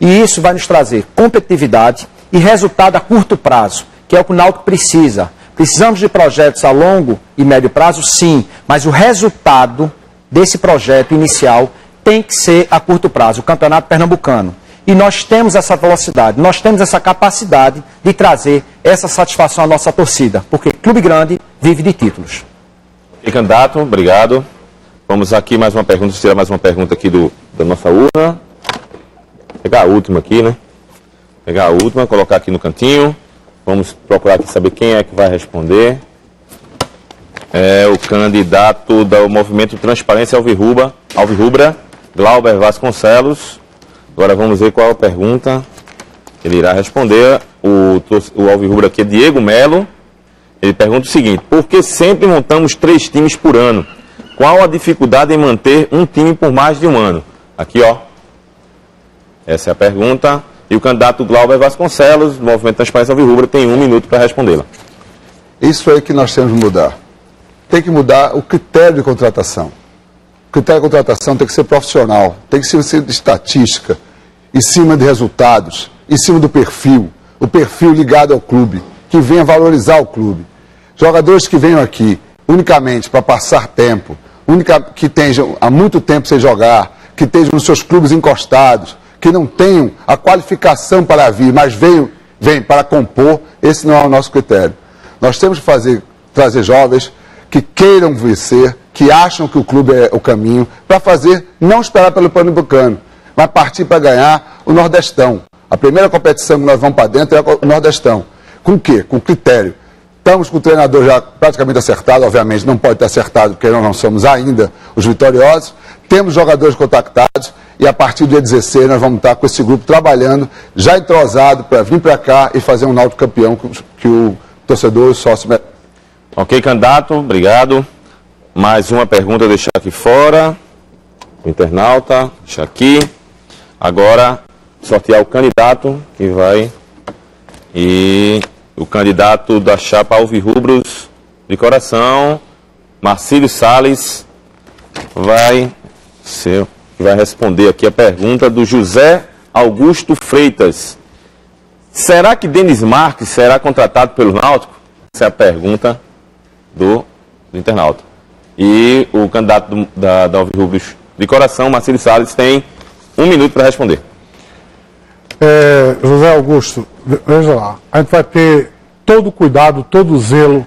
E isso vai nos trazer competitividade e resultado a curto prazo, que é o que o Náutico precisa. Precisamos de projetos a longo e médio prazo, sim, mas o resultado desse projeto inicial tem que ser a curto prazo, o Campeonato Pernambucano. E nós temos essa velocidade, nós temos essa capacidade de trazer essa satisfação à nossa torcida, porque clube grande vive de títulos. E candidato, obrigado. Vamos aqui mais uma pergunta, tirar mais uma pergunta aqui da nossa urna. Vou pegar a última aqui, né? Pegar a última, colocar aqui no cantinho. Vamos procurar aqui saber quem é que vai responder. É o candidato do Movimento Transparência Alvirrubra, Glauber Vasconcelos. Agora vamos ver qual é a pergunta que ele irá responder. O Alvirrubra aqui é Diego Melo. Ele pergunta o seguinte: por que sempre montamos 3 times por ano? Qual a dificuldade em manter um time por mais de um ano? Aqui, ó. Essa é a pergunta. E o candidato Glauber Vasconcelos, do Movimento Transparência Alvirrubra, tem 1 minuto para respondê-la. Isso aí que nós temos que mudar. Tem que mudar o critério de contratação. O critério de contratação tem que ser profissional, tem que ser de estatística, em cima de resultados, em cima do perfil, o perfil ligado ao clube, que venha valorizar o clube. Jogadores que venham aqui unicamente para passar tempo, que estejam há muito tempo sem jogar, que estejam nos seus clubes encostados, que não tenham a qualificação para vir, mas vêm para compor, esse não é o nosso critério. Nós temos que trazer jovens que queiram vencer, que acham que o clube é o caminho, para fazer, não esperar pelo Pernambucano, mas partir para ganhar o Nordestão. A primeira competição que nós vamos para dentro é o Nordestão. Com o quê? Com critério. Estamos com o treinador já praticamente acertado, obviamente não pode ter acertado porque nós não somos ainda os vitoriosos. Temos jogadores contactados e a partir do dia 16 nós vamos estar com esse grupo trabalhando, já entrosado para vir para cá e fazer um Náutico campeão que o torcedor e o sócio merece. Ok, candidato, obrigado. Mais uma pergunta eu deixar aqui fora. O internauta, deixar aqui. Agora, sortear o candidato que vai. E o candidato da chapa Alvirrubros de coração, Marcílio Salles, vai responder aqui a pergunta do José Augusto Freitas. Será que Denis Marques será contratado pelo Náutico? Essa é a pergunta do internauta. E o candidato da Alvirrubros de coração, Marcílio Salles, tem 1 minuto para responder. José Augusto, veja lá, a gente vai ter todo o cuidado, todo o zelo,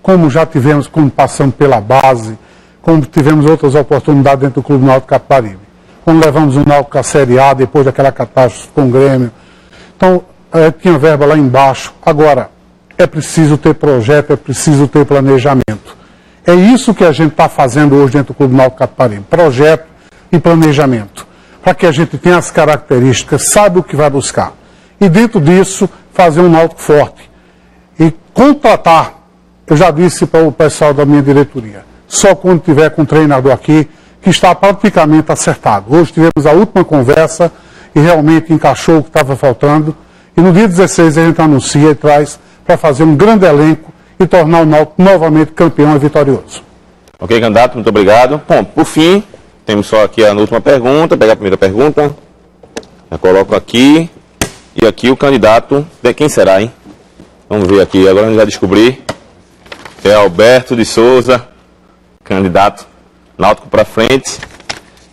como já tivemos quando passamos pela base, como tivemos outras oportunidades dentro do Clube Náutico Capibaribe. Quando levamos o Náutico à Série A, depois daquela catástrofe com o Grêmio. Então, tinha verba lá embaixo. Agora, é preciso ter projeto, é preciso ter planejamento. É isso que a gente está fazendo hoje dentro do Clube Náutico Capibaribe. Projeto e planejamento. Para que a gente tenha as características, saiba o que vai buscar. E dentro disso, fazer um Náutico forte. E contratar, eu já disse para o pessoal da minha diretoria, só quando tiver com um treinador aqui, que está praticamente acertado. Hoje tivemos a última conversa e realmente encaixou o que estava faltando. E no dia 16 a gente anuncia e traz para fazer um grande elenco e tornar o Náutico novamente campeão e vitorioso. Ok, candidato, muito obrigado. Bom, por fim, temos só aqui a última pergunta, pegar a primeira pergunta. Já coloco aqui. E aqui o candidato, quem será, hein? Vamos ver aqui, agora a gente vai descobrir. É Alberto de Souza, candidato Náutico para frente.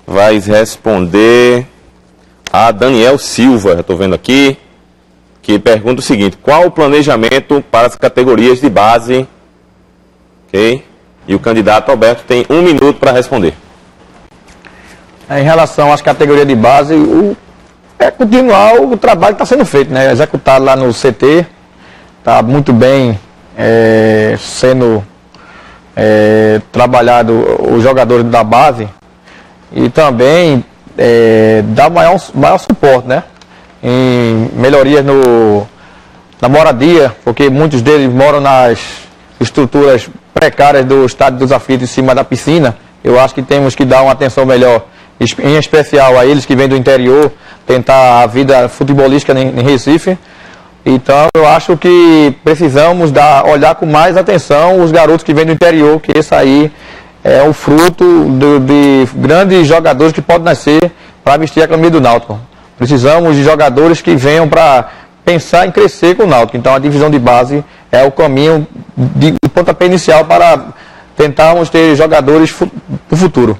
Vai responder a Daniel Silva, já estou vendo aqui, que pergunta o seguinte: qual o planejamento para as categorias de base? Ok? E o candidato Alberto tem 1 minuto para responder. Em relação às categorias de base, é continuar o trabalho que está sendo feito, né? Executado lá no CT, está muito bem sendo trabalhado os jogadores da base e também dar maior suporte, né? Em melhorias na moradia, porque muitos deles moram nas estruturas precárias do Estádio dos Aflitos em cima da piscina. Eu acho que temos que dar uma atenção melhor, em especial a eles que vêm do interior, tentar a vida futebolística em Recife. Então eu acho que precisamos olhar com mais atenção os garotos que vêm do interior, que esse aí é o fruto de grandes jogadores que podem nascer para vestir a camisa do Náutico. Precisamos de jogadores que venham para pensar em crescer com o Náutico. Então a divisão de base é o caminho de pontapé inicial para tentarmos ter jogadores para o futuro.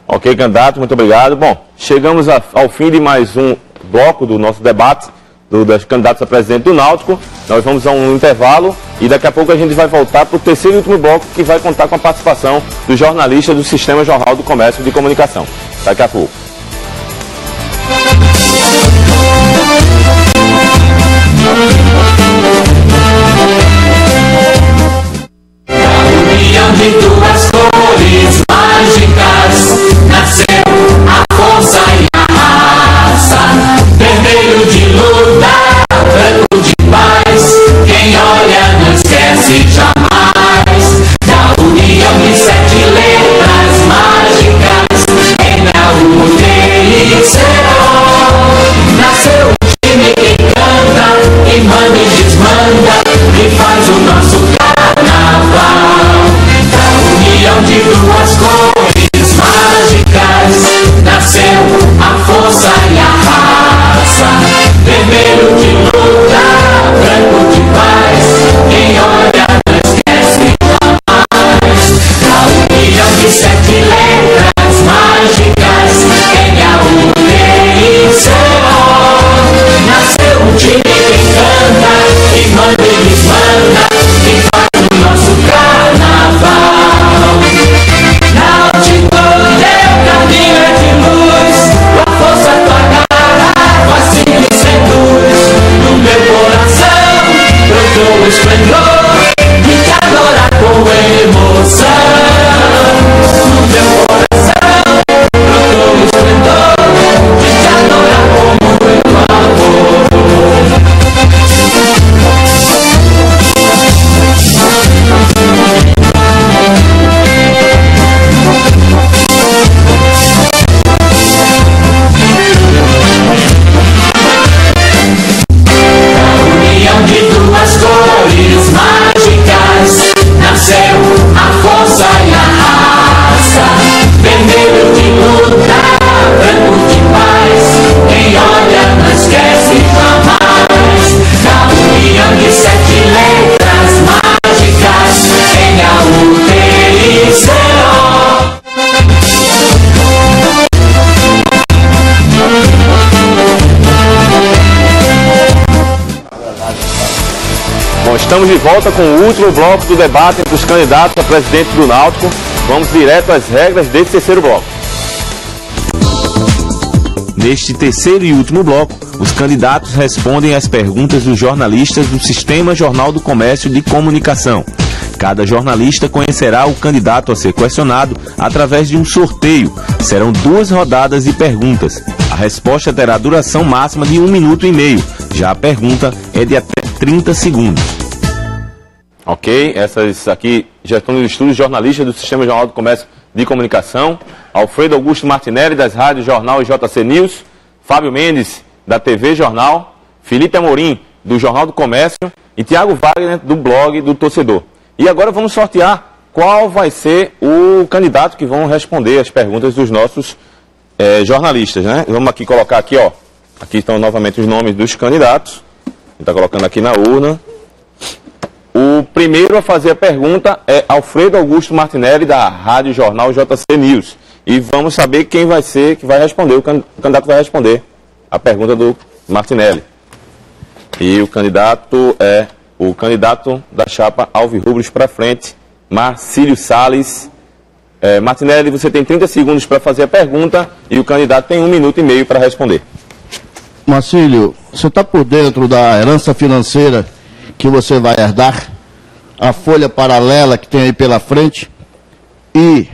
Ok, candidato, muito obrigado. Bom, chegamos ao fim de mais um bloco do nosso debate dos candidatos a presidente do Náutico. Nós vamos a um intervalo e daqui a pouco a gente vai voltar para o terceiro e último bloco, que vai contar com a participação do jornalista do Sistema Jornal do Comércio de Comunicação. Daqui a pouco. vermelho de luta, branco de paz. Quem olha não esquece jamais. A união de 7 letras mágicas, N-A-U-T-I-C-O. Nasceu um time que canta, que manda e desmanda, que faz o nosso carnaval. Náutico, teu caminho é de luz, tua força, tua garra, fascina e seduz. No meu coração brotou o esplendor de te adorar com emoção. No meu coração brotou o esplendor de te adorar com muito amor. União de 2 cores mágicas, nasceu a força e a raça. Vermelho de luta, branco de paz. Quem olha não esquece jamais. Na união de 7 letras mágicas, N-A-U-T-I-C-O. Bom, estamos de volta com o último bloco do debate entre os candidatos a presidente do Náutico. Vamos direto às regras desse terceiro bloco. Neste terceiro e último bloco, os candidatos respondem às perguntas dos jornalistas do Sistema Jornal do Comércio de Comunicação. Cada jornalista conhecerá o candidato a ser questionado através de um sorteio. Serão 2 rodadas de perguntas. A resposta terá duração máxima de 1 minuto e meio. Já a pergunta é de até 30 segundos. Ok, essas aqui já estão nos estúdios jornalistas do Sistema Jornal do Comércio de Comunicação. Alfredo Augusto Martinelli, das rádios Jornal e JC News. Fábio Mendes, da TV Jornal. Felipe Amorim, do Jornal do Comércio. E Tiago Wagner, do blog do Torcedor. E agora vamos sortear qual vai ser o candidato que vão responder as perguntas dos nossos jornalistas, né? Vamos aqui colocar aqui, ó. Aqui estão novamente os nomes dos candidatos. Está colocando aqui na urna. O primeiro a fazer a pergunta é Alfredo Augusto Martinelli, da Rádio Jornal JC News. E vamos saber quem vai ser que vai responder. O candidato vai responder a pergunta do Martinelli. E o candidato é o candidato da chapa Alvirrubros para frente, Marcílio Salles. Martinelli, você tem 30 segundos para fazer a pergunta e o candidato tem 1 minuto e meio para responder. Marcílio, você está por dentro da herança financeira que você vai herdar, a folha paralela que tem aí pela frente e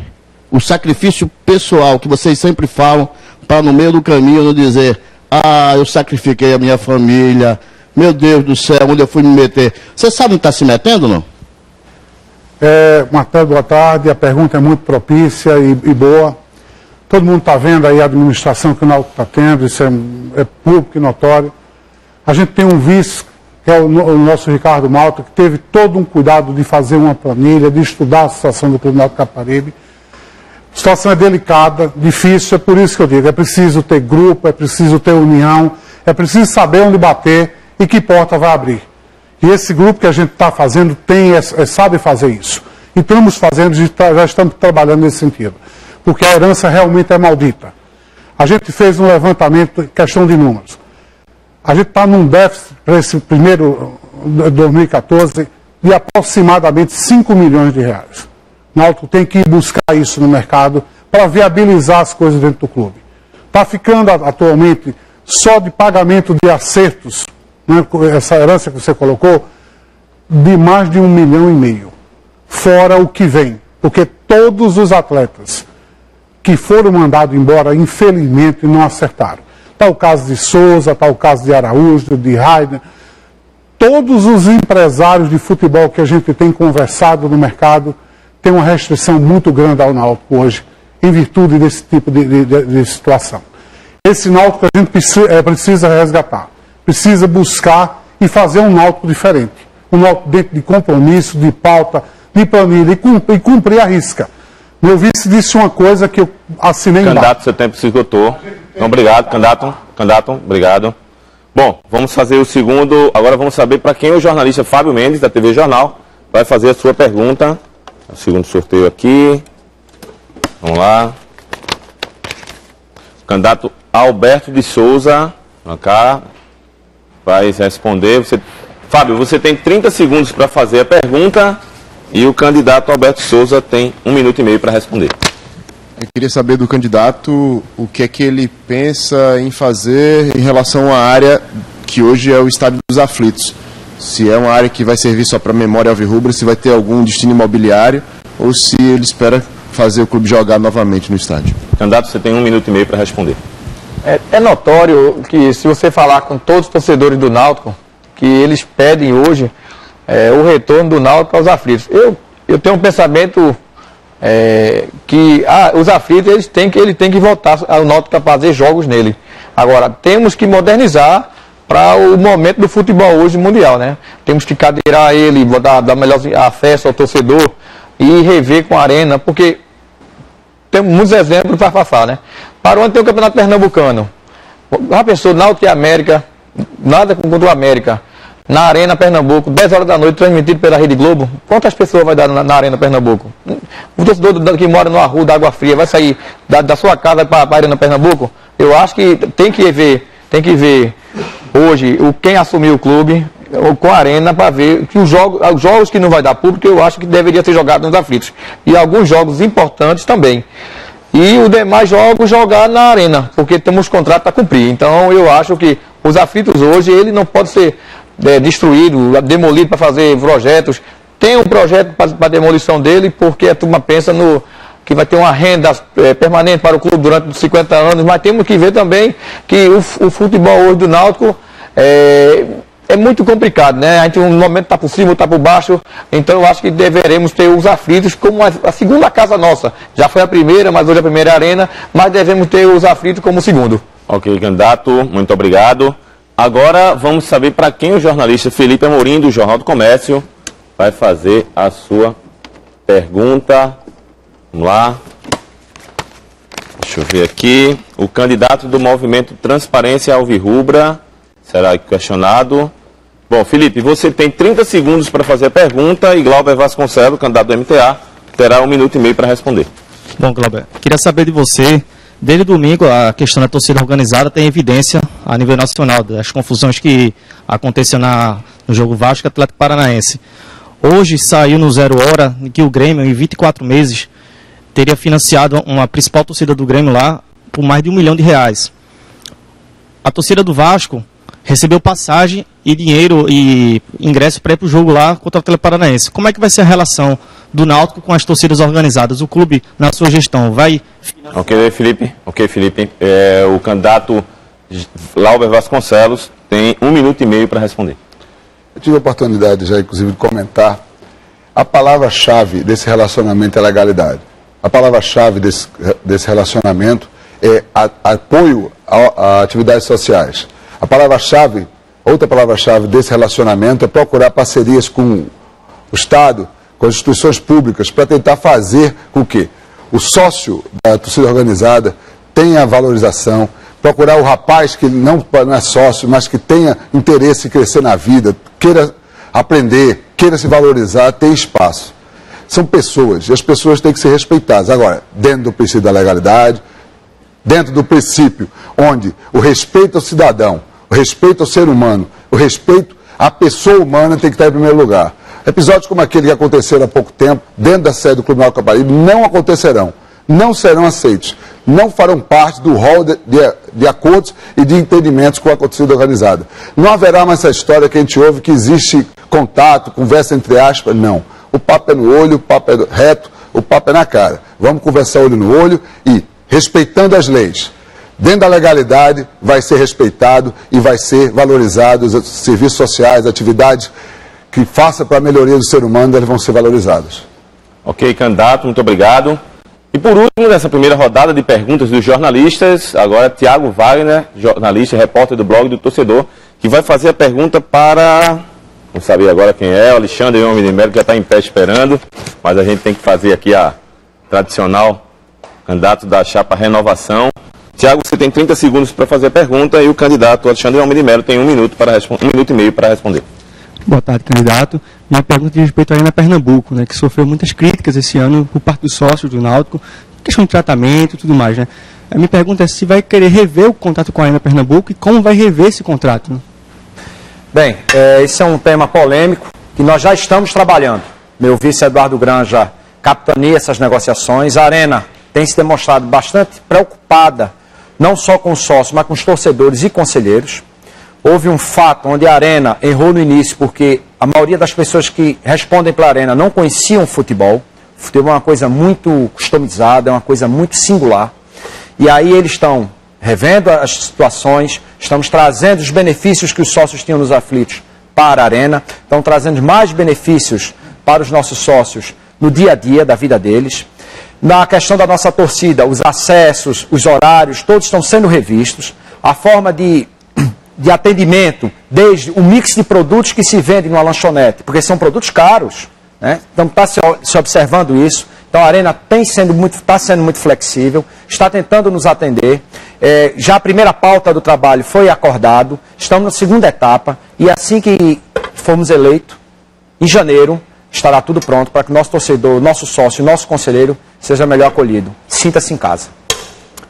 o sacrifício pessoal que vocês sempre falam para no meio do caminho não dizer: ah, eu sacrifiquei a minha família, meu Deus do céu, onde eu fui me meter. Você sabe onde está se metendo, não? Marcelo, boa tarde. A pergunta é muito propícia e boa. Todo mundo está vendo aí a administração que o Náutico está tendo, isso é público e notório. A gente tem um vice, que é o nosso Ricardo Malta, que teve todo um cuidado de fazer uma planilha, de estudar a situação do Clube Náutico Caparibe. A situação é delicada, difícil, é por isso que eu digo, é preciso ter grupo, é preciso ter união, é preciso saber onde bater e que porta vai abrir. E esse grupo que a gente está fazendo sabe fazer isso. E estamos fazendo, já estamos trabalhando nesse sentido. Porque a herança realmente é maldita. A gente fez um levantamento, questão de números. A gente está num déficit para esse primeiro 2014 de aproximadamente 5 milhões de reais. O Náutico tem que ir buscar isso no mercado para viabilizar as coisas dentro do clube. Está ficando atualmente só de pagamento de acertos, né, essa herança que você colocou, de mais de 1,5 milhão. Fora o que vem. Porque todos os atletas que foram mandados embora, infelizmente, não acertaram. Está o caso de Souza, está o caso de Araújo, de Rainer. Todos os empresários de futebol que a gente tem conversado no mercado têm uma restrição muito grande ao Náutico hoje, em virtude desse tipo de situação. Esse Náutico a gente precisa resgatar, precisa buscar e fazer um Náutico diferente. Um Náutico dentro de compromisso, de pauta, de planilha e cumprir a risca. Meu vice disse uma coisa que eu assinei embaixo. Candidato, seu tempo se esgotou. Então, obrigado, candidato. Obrigado. Bom, vamos fazer o segundo. Agora vamos saber para quem o jornalista Fábio Mendes, da TV Jornal, vai fazer a sua pergunta. O segundo sorteio aqui. Vamos lá. O candidato Alberto de Souza, cá, vai responder. Fábio, você tem 30 segundos para fazer a pergunta e o candidato Alberto de Souza tem 1 minuto e meio para responder. Eu queria saber do candidato o que é que ele pensa em fazer em relação à área que hoje é o Estádio dos Aflitos. Se é uma área que vai servir só para memória alvirrubra, se vai ter algum destino imobiliário ou se ele espera fazer o clube jogar novamente no estádio. Candidato, você tem 1 minuto e meio para responder. É notório que se você falar com todos os torcedores do Náutico, que eles pedem hoje o retorno do Náutico aos aflitos. Eu tenho um pensamento que os aflitos ele tem que voltar ao Náutico a fazer jogos nele. Agora, temos que modernizar para o momento do futebol hoje mundial, né? Temos que cadeirar ele, dar melhor acesso ao torcedor e rever com a arena, porque tem muitos exemplos para passar, né? Para onde tem o Campeonato Pernambucano? Já pensou, Náutico e América, nada contra o América, na Arena Pernambuco, 10 horas da noite, transmitido pela Rede Globo? Quantas pessoas vai dar na Arena Pernambuco? O torcedor que mora no Arru da Água Fria vai sair da sua casa para a Arena Pernambuco? Eu acho que tem que ver hoje quem assumiu o clube com a Arena para ver que os jogos que não vai dar público, eu acho que deveria ser jogado nos aflitos. E alguns jogos importantes também. E os demais jogos jogar na Arena, porque temos contrato para cumprir. Então eu acho que os aflitos hoje, ele não pode ser destruído, demolido para fazer projetos. Tem um projeto para demolição dele, porque a turma pensa que vai ter uma renda permanente para o clube durante 50 anos, mas temos que ver também que o futebol hoje do Náutico é muito complicado, né? A gente um momento está por cima, está por baixo, então eu acho que deveremos ter os aflitos como a segunda casa nossa. Já foi a primeira, mas hoje a primeira é a Arena, mas devemos ter os aflitos como o segundo. Ok, candidato, muito obrigado. Agora vamos saber para quem o jornalista Felipe Amorim, do Jornal do Comércio, vai fazer a sua pergunta. Vamos lá. Deixa eu ver aqui. O candidato do Movimento Transparência Alvirrubra será questionado. Bom, Felipe, você tem 30 segundos para fazer a pergunta e Glauber Vasconcelos, candidato do MTA, terá 1 minuto e meio para responder. Bom, Glauber, queria saber de você, desde domingo a questão da torcida organizada tem evidência a nível nacional, das confusões que aconteceram no jogo Vasco e Atlético Paranaense. Hoje saiu no 0 hora que o Grêmio, em 24 meses, teria financiado uma principal torcida do Grêmio lá por mais de R$1 milhão. A torcida do Vasco recebeu passagem e dinheiro e ingresso para ir para o jogo lá contra o Atlético Paranaense. Como é que vai ser a relação do Náutico com as torcidas organizadas? O clube, na sua gestão, vai... Ok, Felipe. O candidato Glauber Vasconcelos tem 1 minuto e meio para responder. Eu tive a oportunidade já, inclusive, de comentar. A palavra-chave desse relacionamento é legalidade. A palavra-chave desse relacionamento é apoio a atividades sociais. A palavra-chave, outra palavra-chave desse relacionamento é procurar parcerias com o Estado, com as instituições públicas, para tentar fazer com que o sócio da torcida organizada tenha valorização, procurar o rapaz que não é sócio, mas que tenha interesse em crescer na vida, queira aprender, queira se valorizar, ter espaço. São pessoas, e as pessoas têm que ser respeitadas. Agora, dentro do princípio da legalidade, dentro do princípio onde o respeito ao cidadão, o respeito ao ser humano, o respeito à pessoa humana tem que estar em primeiro lugar. Episódios como aquele que aconteceram há pouco tempo, dentro da sede do Clube Náutico Caparibe, não acontecerão, não serão aceitos, não farão parte do rol de acordos e de entendimentos com a torcida organizada. Não haverá mais essa história que a gente ouve que existe contato, conversa entre aspas, não. O papo é no olho, o papo é reto, o papo é na cara. Vamos conversar olho no olho e, respeitando as leis, dentro da legalidade, vai ser respeitado e vai ser valorizado os serviços sociais, atividades que façam para a melhoria do ser humano, eles vão ser valorizados. Ok, candidato, muito obrigado. E por último, nessa primeira rodada de perguntas dos jornalistas, agora Tiago Wagner, jornalista e repórter do blog do Torcedor, que vai fazer a pergunta para... Não sabia agora quem é, o Alexandre Homem de Melo, que já está em pé esperando, mas a gente tem que fazer aqui a tradicional candidato da chapa Renovação. Tiago, você tem 30 segundos para fazer a pergunta e o candidato Alexandre Almeida de Mello tem 1 minuto e meio para responder. Boa tarde, candidato. Minha pergunta diz respeito à Arena Pernambuco, né, que sofreu muitas críticas esse ano por parte dos sócios do Náutico, questão de tratamento e tudo mais, né? A minha pergunta é se vai querer rever o contrato com a Arena Pernambuco e como vai rever esse contrato, né? Bem, esse é um tema polêmico que nós já estamos trabalhando. Meu vice Eduardo Granja capitaneia essas negociações. A Arena tem se demonstrado bastante preocupada, não só com os sócios, mas com os torcedores e conselheiros. Houve um fato onde a Arena errou no início, porque a maioria das pessoas que respondem pela Arena não conheciam o futebol. O futebol é uma coisa muito customizada, é uma coisa muito singular. E aí eles estão revendo as situações, estamos trazendo os benefícios que os sócios tinham nos aflitos para a Arena, estão trazendo mais benefícios para os nossos sócios no dia a dia da vida deles. Na questão da nossa torcida, os acessos, os horários, todos estão sendo revistos. A forma de atendimento, desde o mix de produtos que se vendem numa lanchonete, porque são produtos caros, né? Então está se observando isso. Então a Arena está sendo muito flexível, está tentando nos atender. Já a primeira pauta do trabalho foi acordado, estamos na segunda etapa e assim que formos eleitos, em janeiro, estará tudo pronto para que o nosso torcedor, nosso sócio, nosso conselheiro seja melhor acolhido. Sinta-se em casa.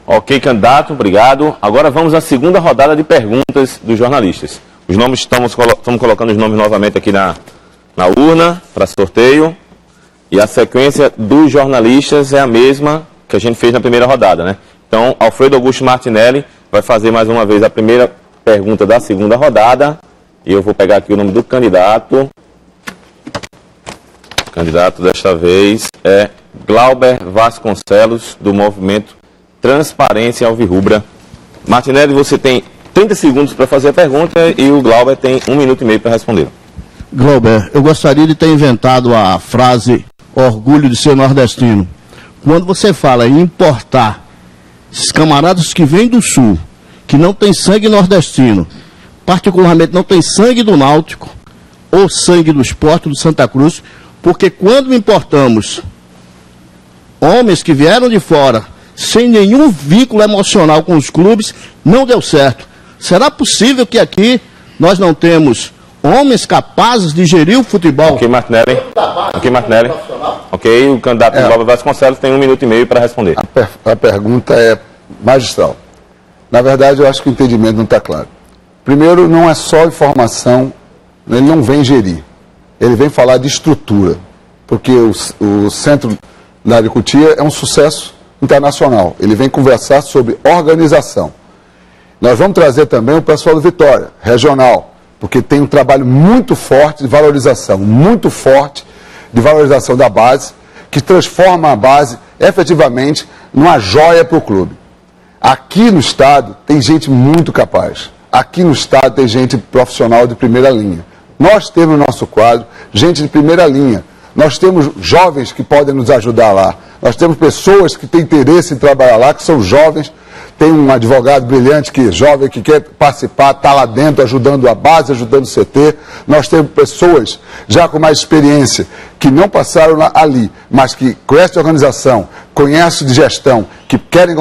Ok, candidato, obrigado. Agora vamos à segunda rodada de perguntas dos jornalistas. Os nomes, estamos colocando os nomes novamente aqui na urna para sorteio. E a sequência dos jornalistas é a mesma que a gente fez na primeira rodada, né? Então, Alfredo Augusto Martinelli vai fazer mais uma vez a primeira pergunta da segunda rodada. E eu vou pegar aqui o nome do candidato. O candidato desta vez é Glauber Vasconcelos, do Movimento Transparência Alvirrubra. Martinelli, você tem 30 segundos para fazer a pergunta e o Glauber tem 1 minuto e meio para responder. Glauber, eu gostaria de ter inventado a frase orgulho de ser nordestino. Quando você fala em importar esses camaradas que vêm do sul, que não tem sangue nordestino, particularmente não tem sangue do Náutico ou sangue do Sport do Santa Cruz, porque quando importamos homens que vieram de fora, sem nenhum vínculo emocional com os clubes, não deu certo. Será possível que aqui nós não temos homens capazes de gerir o futebol? Ok, Martinelli. Ok, o candidato Glauber Vasconcelos tem 1 minuto e meio para responder. A pergunta é magistral. Na verdade, eu acho que o entendimento não está claro. Primeiro, não é só informação, ele não vem gerir. Ele vem falar de estrutura. Porque o Centro da Agricultura é um sucesso internacional. Ele vem conversar sobre organização. Nós vamos trazer também o pessoal do Vitória, regional, porque tem um trabalho muito forte de valorização, da base, que transforma a base efetivamente numa joia para o clube. Aqui no estado tem gente muito capaz. Aqui no estado tem gente profissional de primeira linha. Nós temos no nosso quadro gente de primeira linha. Nós temos jovens que podem nos ajudar lá. Nós temos pessoas que têm interesse em trabalhar lá, que são jovens. Tem um advogado brilhante, jovem, que quer participar, está lá dentro, ajudando a base, ajudando o CT. Nós temos pessoas já com mais experiência, que não passaram ali, mas que conhecem de organização, conhecem de gestão, que querem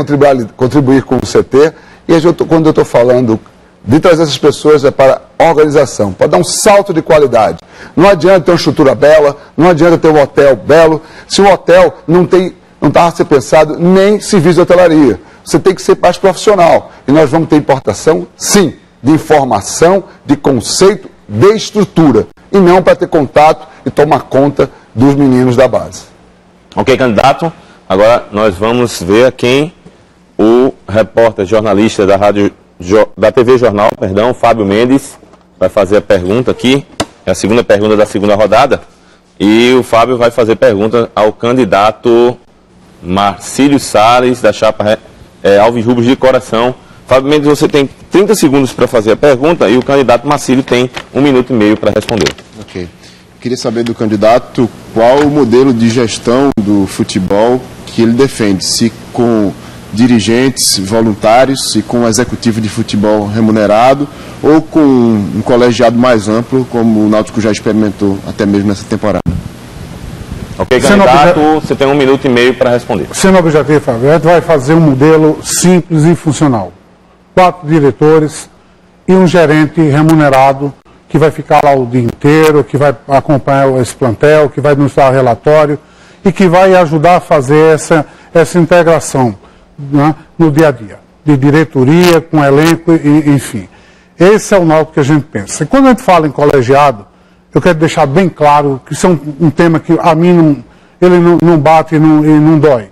contribuir com o CT. E quando eu estou falando de trazer essas pessoas é para organização, para dar um salto de qualidade. Não adianta ter uma estrutura bela, não adianta ter um hotel belo, se o hotel não está a ser pensado nem serviço de hotelaria. Você tem que ser mais profissional. E nós vamos ter importação, sim, de informação, de conceito, de estrutura. E não para ter contato e tomar conta dos meninos da base. Ok, candidato. Agora nós vamos ver a quem o repórter jornalista da TV Jornal, Fábio Mendes, vai fazer a pergunta aqui. É a segunda pergunta da segunda rodada. E o Fábio vai fazer pergunta ao candidato Marcílio Salles, da chapa Alvirrubros de Coração. Fábio Mendes, você tem 30 segundos para fazer a pergunta e o candidato Marcílio tem 1 minuto e meio para responder. Ok. Queria saber do candidato qual o modelo de gestão do futebol que ele defende, se com dirigentes voluntários, se com um executivo de futebol remunerado ou com um colegiado mais amplo, como o Náutico já experimentou até mesmo nessa temporada. Ok, candidato, você tem 1 minuto e meio para responder. Sendo objetivo, Fábio, a gente vai fazer um modelo simples e funcional. 4 diretores e um gerente remunerado que vai ficar lá o dia inteiro, que vai acompanhar esse plantel, que vai nos dar relatório e que vai ajudar a fazer essa integração, né, no dia a dia, de diretoria, com elenco, enfim. Esse é o Náutico que a gente pensa. E quando a gente fala em colegiado, eu quero deixar bem claro que isso é um tema que a mim não bate e não dói.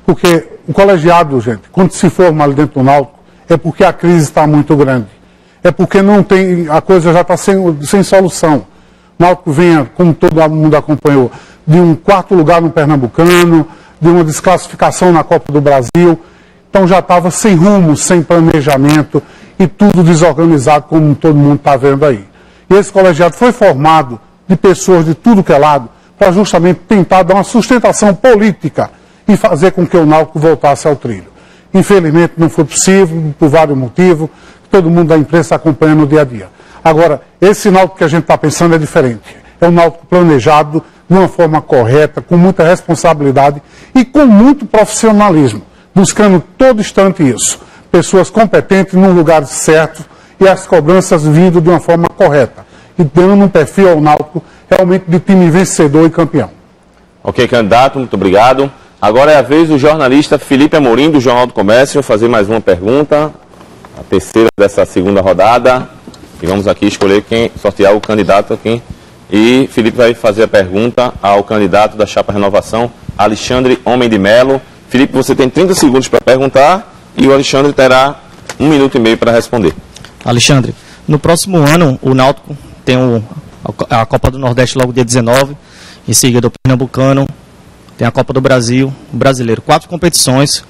Porque o colegiado, gente, quando se forma ali dentro do Náutico, é porque a crise está muito grande. É porque não tem, a coisa já está sem solução. O Náutico vinha, como todo mundo acompanhou, de um 4º lugar no Pernambucano, de uma desclassificação na Copa do Brasil. Então já estava sem rumo, sem planejamento e tudo desorganizado, como todo mundo está vendo aí. E esse colegiado foi formado de pessoas de tudo que é lado para justamente tentar dar uma sustentação política e fazer com que o Náutico voltasse ao trilho. Infelizmente não foi possível, por vários motivos, todo mundo da imprensa está acompanhando no dia a dia. Agora, esse Náutico que a gente está pensando é diferente. É um Náutico planejado de uma forma correta, com muita responsabilidade e com muito profissionalismo, buscando todo instante isso. Pessoas competentes num lugar certo e as cobranças vindo de uma forma correta. E dando um perfil ao Náutico realmente de time vencedor e campeão. Ok, candidato, muito obrigado. Agora é a vez do jornalista Felipe Amorim, do Jornal do Comércio, fazer mais uma pergunta, a terceira dessa segunda rodada. E vamos aqui escolher quem sortear o candidato aqui. E Felipe vai fazer a pergunta ao candidato da Chapa Renovação, Alexandre Homem de Melo. Felipe, você tem 30 segundos para perguntar e o Alexandre terá 1 minuto e meio para responder. Alexandre, no próximo ano o Náutico tem a Copa do Nordeste logo dia 19, em seguida o Pernambucano, tem a Copa do Brasil, o Brasileiro. 4 competições.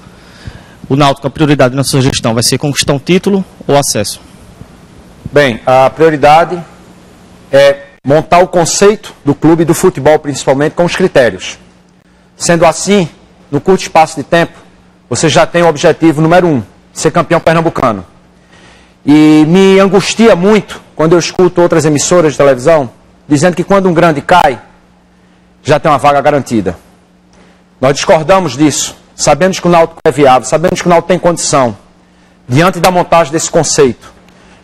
O Náutico, a prioridade na sua gestão vai ser conquistar um título ou acesso? Bem, a prioridade é montar o conceito do clube e do futebol, principalmente, com os critérios. Sendo assim, no curto espaço de tempo, você já tem o objetivo número 1, ser campeão pernambucano. E me angustia muito quando eu escuto outras emissoras de televisão dizendo que quando um grande cai, já tem uma vaga garantida. Nós discordamos disso. Sabemos que o Náutico é viável, sabemos que o Náutico tem condição, diante da montagem desse conceito.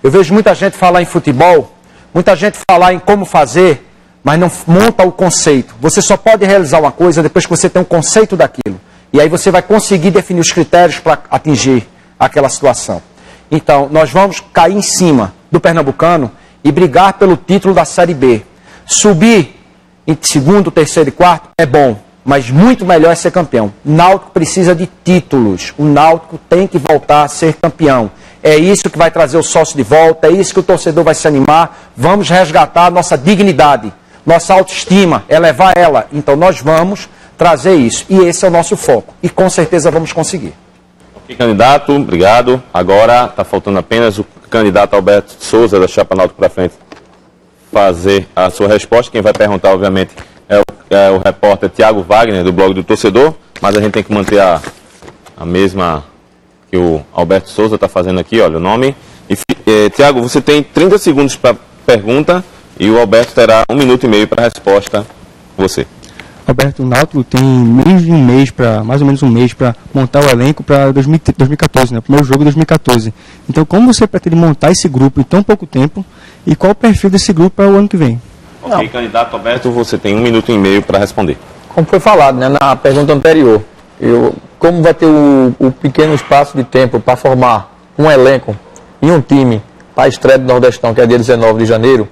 Eu vejo muita gente falar em futebol, muita gente falar em como fazer, mas não monta o conceito. Você só pode realizar uma coisa depois que você tem um conceito daquilo. E aí você vai conseguir definir os critérios para atingir aquela situação. Então, nós vamos cair em cima do Pernambucano e brigar pelo título da Série B. Subir em 2º, 3º e 4º é bom, mas muito melhor é ser campeão. O Náutico precisa de títulos. O Náutico tem que voltar a ser campeão. É isso que vai trazer o sócio de volta, é isso que o torcedor vai se animar. Vamos resgatar a nossa dignidade, nossa autoestima, elevar ela. Então nós vamos trazer isso. E esse é o nosso foco. E com certeza vamos conseguir. Ok, candidato, obrigado. Agora está faltando apenas o candidato Alberto Souza, da Chapa Náutico para frente, fazer a sua resposta. Quem vai perguntar, obviamente, é o repórter Tiago Wagner, do blog do Torcedor, mas a gente tem que manter a mesma que o Alberto Souza está fazendo aqui, olha o nome. E, Tiago, você tem 30 segundos para pergunta e o Alberto terá 1 minuto e meio para a resposta. Você. Alberto, o Náutico tem mais ou menos um mês para montar o elenco para 2014, né? O primeiro jogo de 2014. Então, como você pretende montar esse grupo em tão pouco tempo e qual o perfil desse grupo para o ano que vem? Ok, candidato Alberto, você tem 1 minuto e meio para responder. Como foi falado, né, na pergunta anterior, como vai ter o pequeno espaço de tempo para formar um elenco e um time para a estreia do Nordestão, que é dia 19 de janeiro,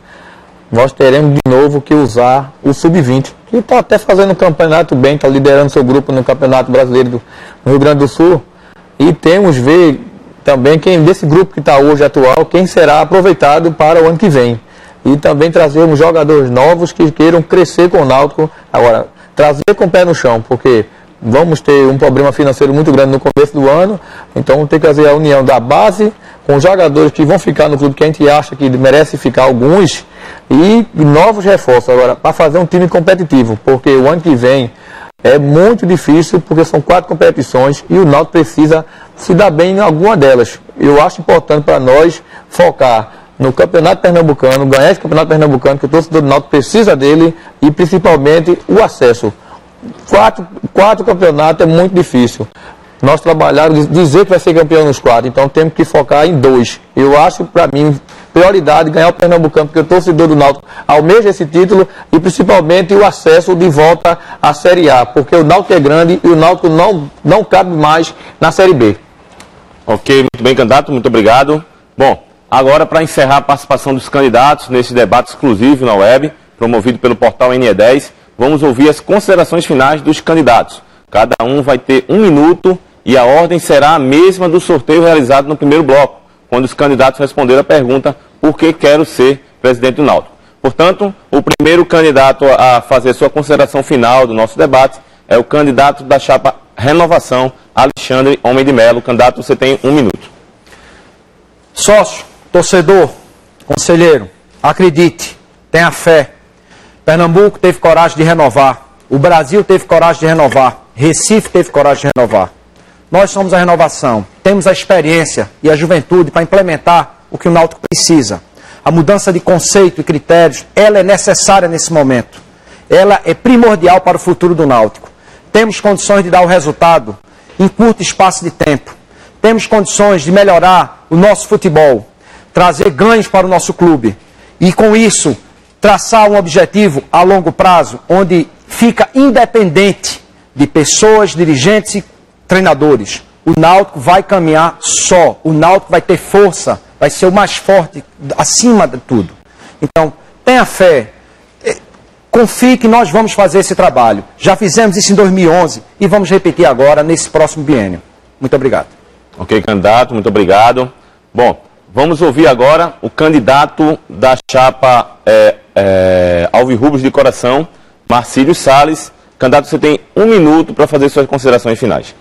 nós teremos de novo que usar o Sub-20, que está até fazendo um campeonato bem, está liderando seu grupo no Campeonato Brasileiro no Rio Grande do Sul. E temos ver também quem desse grupo que está hoje atual, quem será aproveitado para o ano que vem. E também trazermos jogadores novos que queiram crescer com o Náutico. Agora, trazer com o pé no chão, porque vamos ter um problema financeiro muito grande no começo do ano, então vamos ter que fazer a união da base com os jogadores que vão ficar no clube, que a gente acha que merece ficar alguns, e novos reforços. Agora, para fazer um time competitivo, porque o ano que vem é muito difícil, porque são 4 competições e o Náutico precisa se dar bem em alguma delas. Eu acho importante para nós focar no Campeonato Pernambucano, ganhar esse Campeonato Pernambucano, que o torcedor do Náutico precisa dele, e principalmente o acesso. Quatro campeonatos é muito difícil. Nós trabalhamos, dizer que vai ser campeão nos 4, então temos que focar em 2. Eu acho, para mim, prioridade ganhar o Pernambucano, porque o torcedor do Náutico almeja esse título e principalmente o acesso de volta à Série A, porque o Náutico é grande e o Náutico não cabe mais na Série B. Ok, muito bem, candidato, muito obrigado. Bom, agora para encerrar a participação dos candidatos nesse debate exclusivo na web, promovido pelo portal NE10, vamos ouvir as considerações finais dos candidatos. Cada um vai ter 1 minuto e a ordem será a mesma do sorteio realizado no primeiro bloco, quando os candidatos responderam a pergunta por que quero ser presidente do Náutico. Portanto, o primeiro candidato a fazer sua consideração final do nosso debate é o candidato da chapa Renovação, Alexandre Homem de Melo. Candidato, você tem 1 minuto. Sócio, torcedor, conselheiro, acredite, tenha fé. Pernambuco teve coragem de renovar, o Brasil teve coragem de renovar, Recife teve coragem de renovar. Nós somos a renovação, temos a experiência e a juventude para implementar o que o Náutico precisa. A mudança de conceito e critérios, ela é necessária nesse momento. Ela é primordial para o futuro do Náutico. Temos condições de dar o resultado em curto espaço de tempo. Temos condições de melhorar o nosso futebol, trazer ganhos para o nosso clube e, com isso, traçar um objetivo a longo prazo, onde fica independente de pessoas, dirigentes e treinadores. O Náutico vai caminhar só, o Náutico vai ter força, vai ser o mais forte acima de tudo. Então, tenha fé, confie que nós vamos fazer esse trabalho. Já fizemos isso em 2011 e vamos repetir agora nesse próximo biênio. Muito obrigado. Ok, candidato, muito obrigado. Bom, vamos ouvir agora o candidato da chapa Alvirrubros de Coração, Marcílio Salles. Candidato, você tem 1 minuto para fazer suas considerações finais.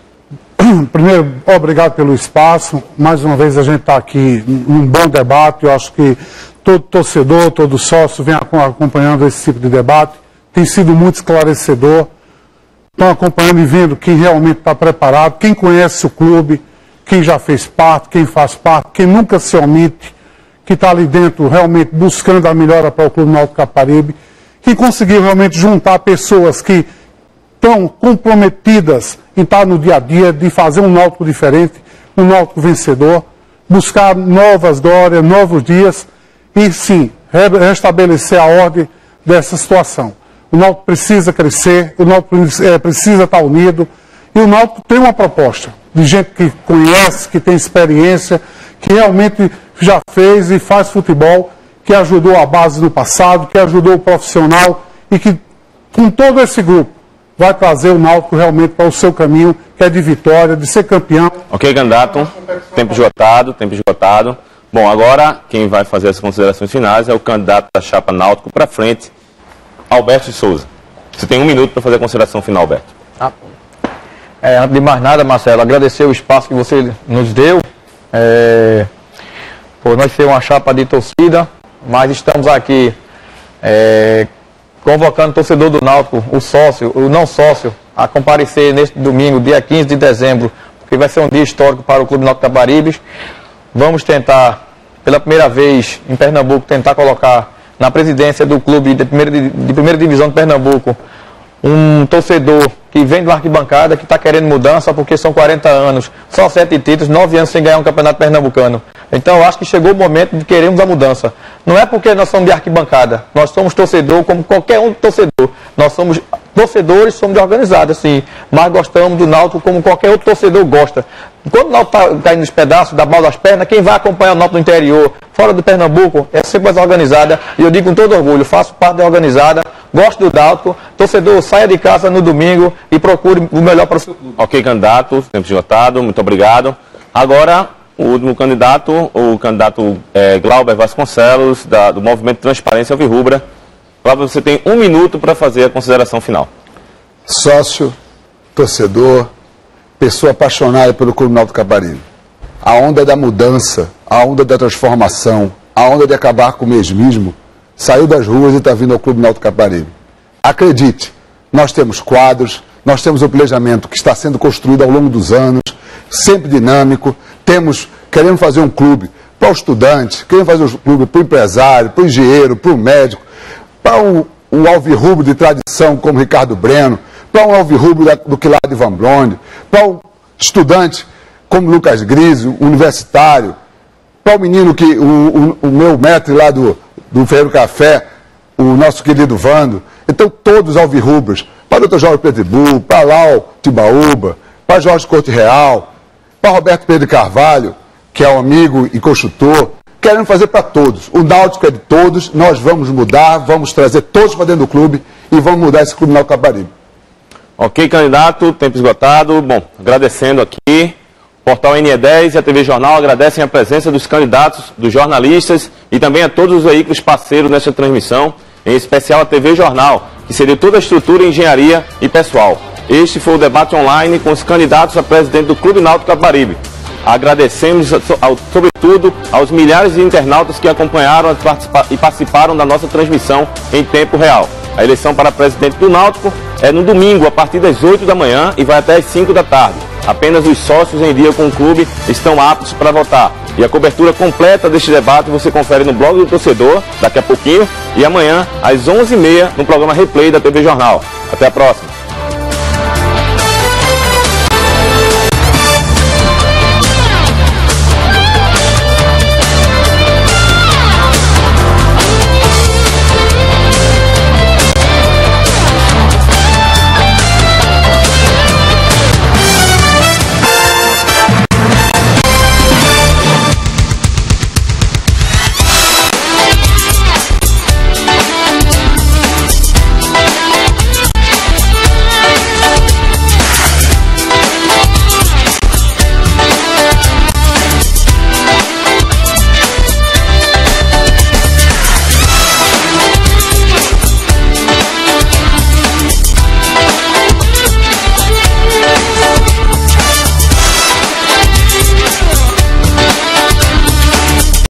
Primeiro, obrigado pelo espaço. Mais uma vez a gente está aqui num bom debate. Eu acho que todo torcedor, todo sócio vem acompanhando esse tipo de debate. Tem sido muito esclarecedor. Estão acompanhando e vendo quem realmente está preparado, quem conhece o clube, quem já fez parte, quem faz parte, quem nunca se omite, que está ali dentro realmente buscando a melhora para o Clube Náutico Caparibe, que conseguiu realmente juntar pessoas que estão comprometidas em estar no dia a dia, de fazer um Náutico diferente, um Náutico vencedor, buscar novas glórias, novos dias e, sim, restabelecer a ordem dessa situação. O Náutico precisa crescer, o Náutico precisa estar unido e o Náutico tem uma proposta de gente que conhece, que tem experiência, que realmente já fez e faz futebol, que ajudou a base no passado, que ajudou o profissional e que, com todo esse grupo, vai trazer o Náutico realmente para o seu caminho, que é de vitória, de ser campeão. Ok, candidato. Tempo esgotado, tempo esgotado. Bom, agora quem vai fazer as considerações finais é o candidato da chapa Náutico para frente, Alberto de Souza. Você tem 1 minuto para fazer a consideração final, Alberto. Antes de mais nada, Marcelo, agradecer o espaço que você nos deu. Por nós ser uma chapa de torcida, mas estamos aqui convocando o torcedor do Náutico, o sócio, o não sócio, a comparecer neste domingo, dia 15 de dezembro, porque vai ser um dia histórico para o Clube Náutico Caparibe. Vamos tentar, pela primeira vez em Pernambuco, tentar colocar na presidência do clube de primeira divisão de Pernambuco um torcedor que vem de uma arquibancada, que está querendo mudança, porque são 40 anos, só 7 títulos, 9 anos sem ganhar um campeonato pernambucano. Então eu acho que chegou o momento de queremos a mudança. Não é porque nós somos de arquibancada, nós somos torcedor como qualquer um torcedor. Nós somos torcedores, somos de organizado, assim, mas gostamos do Náutico como qualquer outro torcedor gosta. Quando o Náutico está caindo nos pedaços, da bola das pernas, quem vai acompanhar o Náutico no interior, fora do Pernambuco, é sempre mais organizada, e eu digo com todo orgulho, faço parte da organizada, gosto do Náutico, torcedor, saia de casa no domingo e procure o melhor para o seu clube. Ok, candidato, tempo esgotado, muito obrigado. Agora, o último candidato, o candidato Glauber Vasconcelos, do Movimento Transparência Alvirrubra. Glauber, você tem 1 minuto para fazer a consideração final. Sócio, torcedor, pessoa apaixonada pelo Clube Náutico Caparibe. A onda da mudança, a onda da transformação, a onda de acabar com o mesmismo, saiu das ruas e está vindo ao Clube Náutico Caparibe. Acredite, nós temos quadros, nós temos o planejamento que está sendo construído ao longo dos anos, sempre dinâmico, queremos fazer um clube para o estudante, queremos fazer um clube para o empresário, para o engenheiro, para o médico, para o alvirrubro de tradição como Ricardo Breno, para um alvirrubro do Quilar de Van Blonde, para um estudante como Lucas Grise, universitário, para o menino que, o meu mestre lá do Ferreiro Café, o nosso querido Vando. Então, todos os alvirrubros, para o Dr. Jorge Pitbull, para Lau Tibaúba, para Jorge Corte Real, para Roberto Pedro Carvalho, que é um amigo e construtor, queremos fazer para todos. O Náutico é de todos, nós vamos mudar, vamos trazer todos para dentro do clube e vamos mudar esse Clube Náutico Capibaribe. Ok, candidato, tempo esgotado. Bom, agradecendo aqui. O Portal NE10 e a TV Jornal agradecem a presença dos candidatos, dos jornalistas e também a todos os veículos parceiros nesta transmissão, em especial a TV Jornal, que cedeu toda a estrutura, engenharia e pessoal. Este foi o debate online com os candidatos a presidente do Clube Náutico Capibaribe. Agradecemos, sobretudo, aos milhares de internautas que acompanharam e participaram da nossa transmissão em tempo real. A eleição para presidente do Náutico é no domingo, a partir das 8 da manhã e vai até as 5 da tarde. Apenas os sócios em dia com o clube estão aptos para votar. E a cobertura completa deste debate você confere no blog do torcedor, daqui a pouquinho, e amanhã, às 11h30, no programa Replay da TV Jornal. Até a próxima.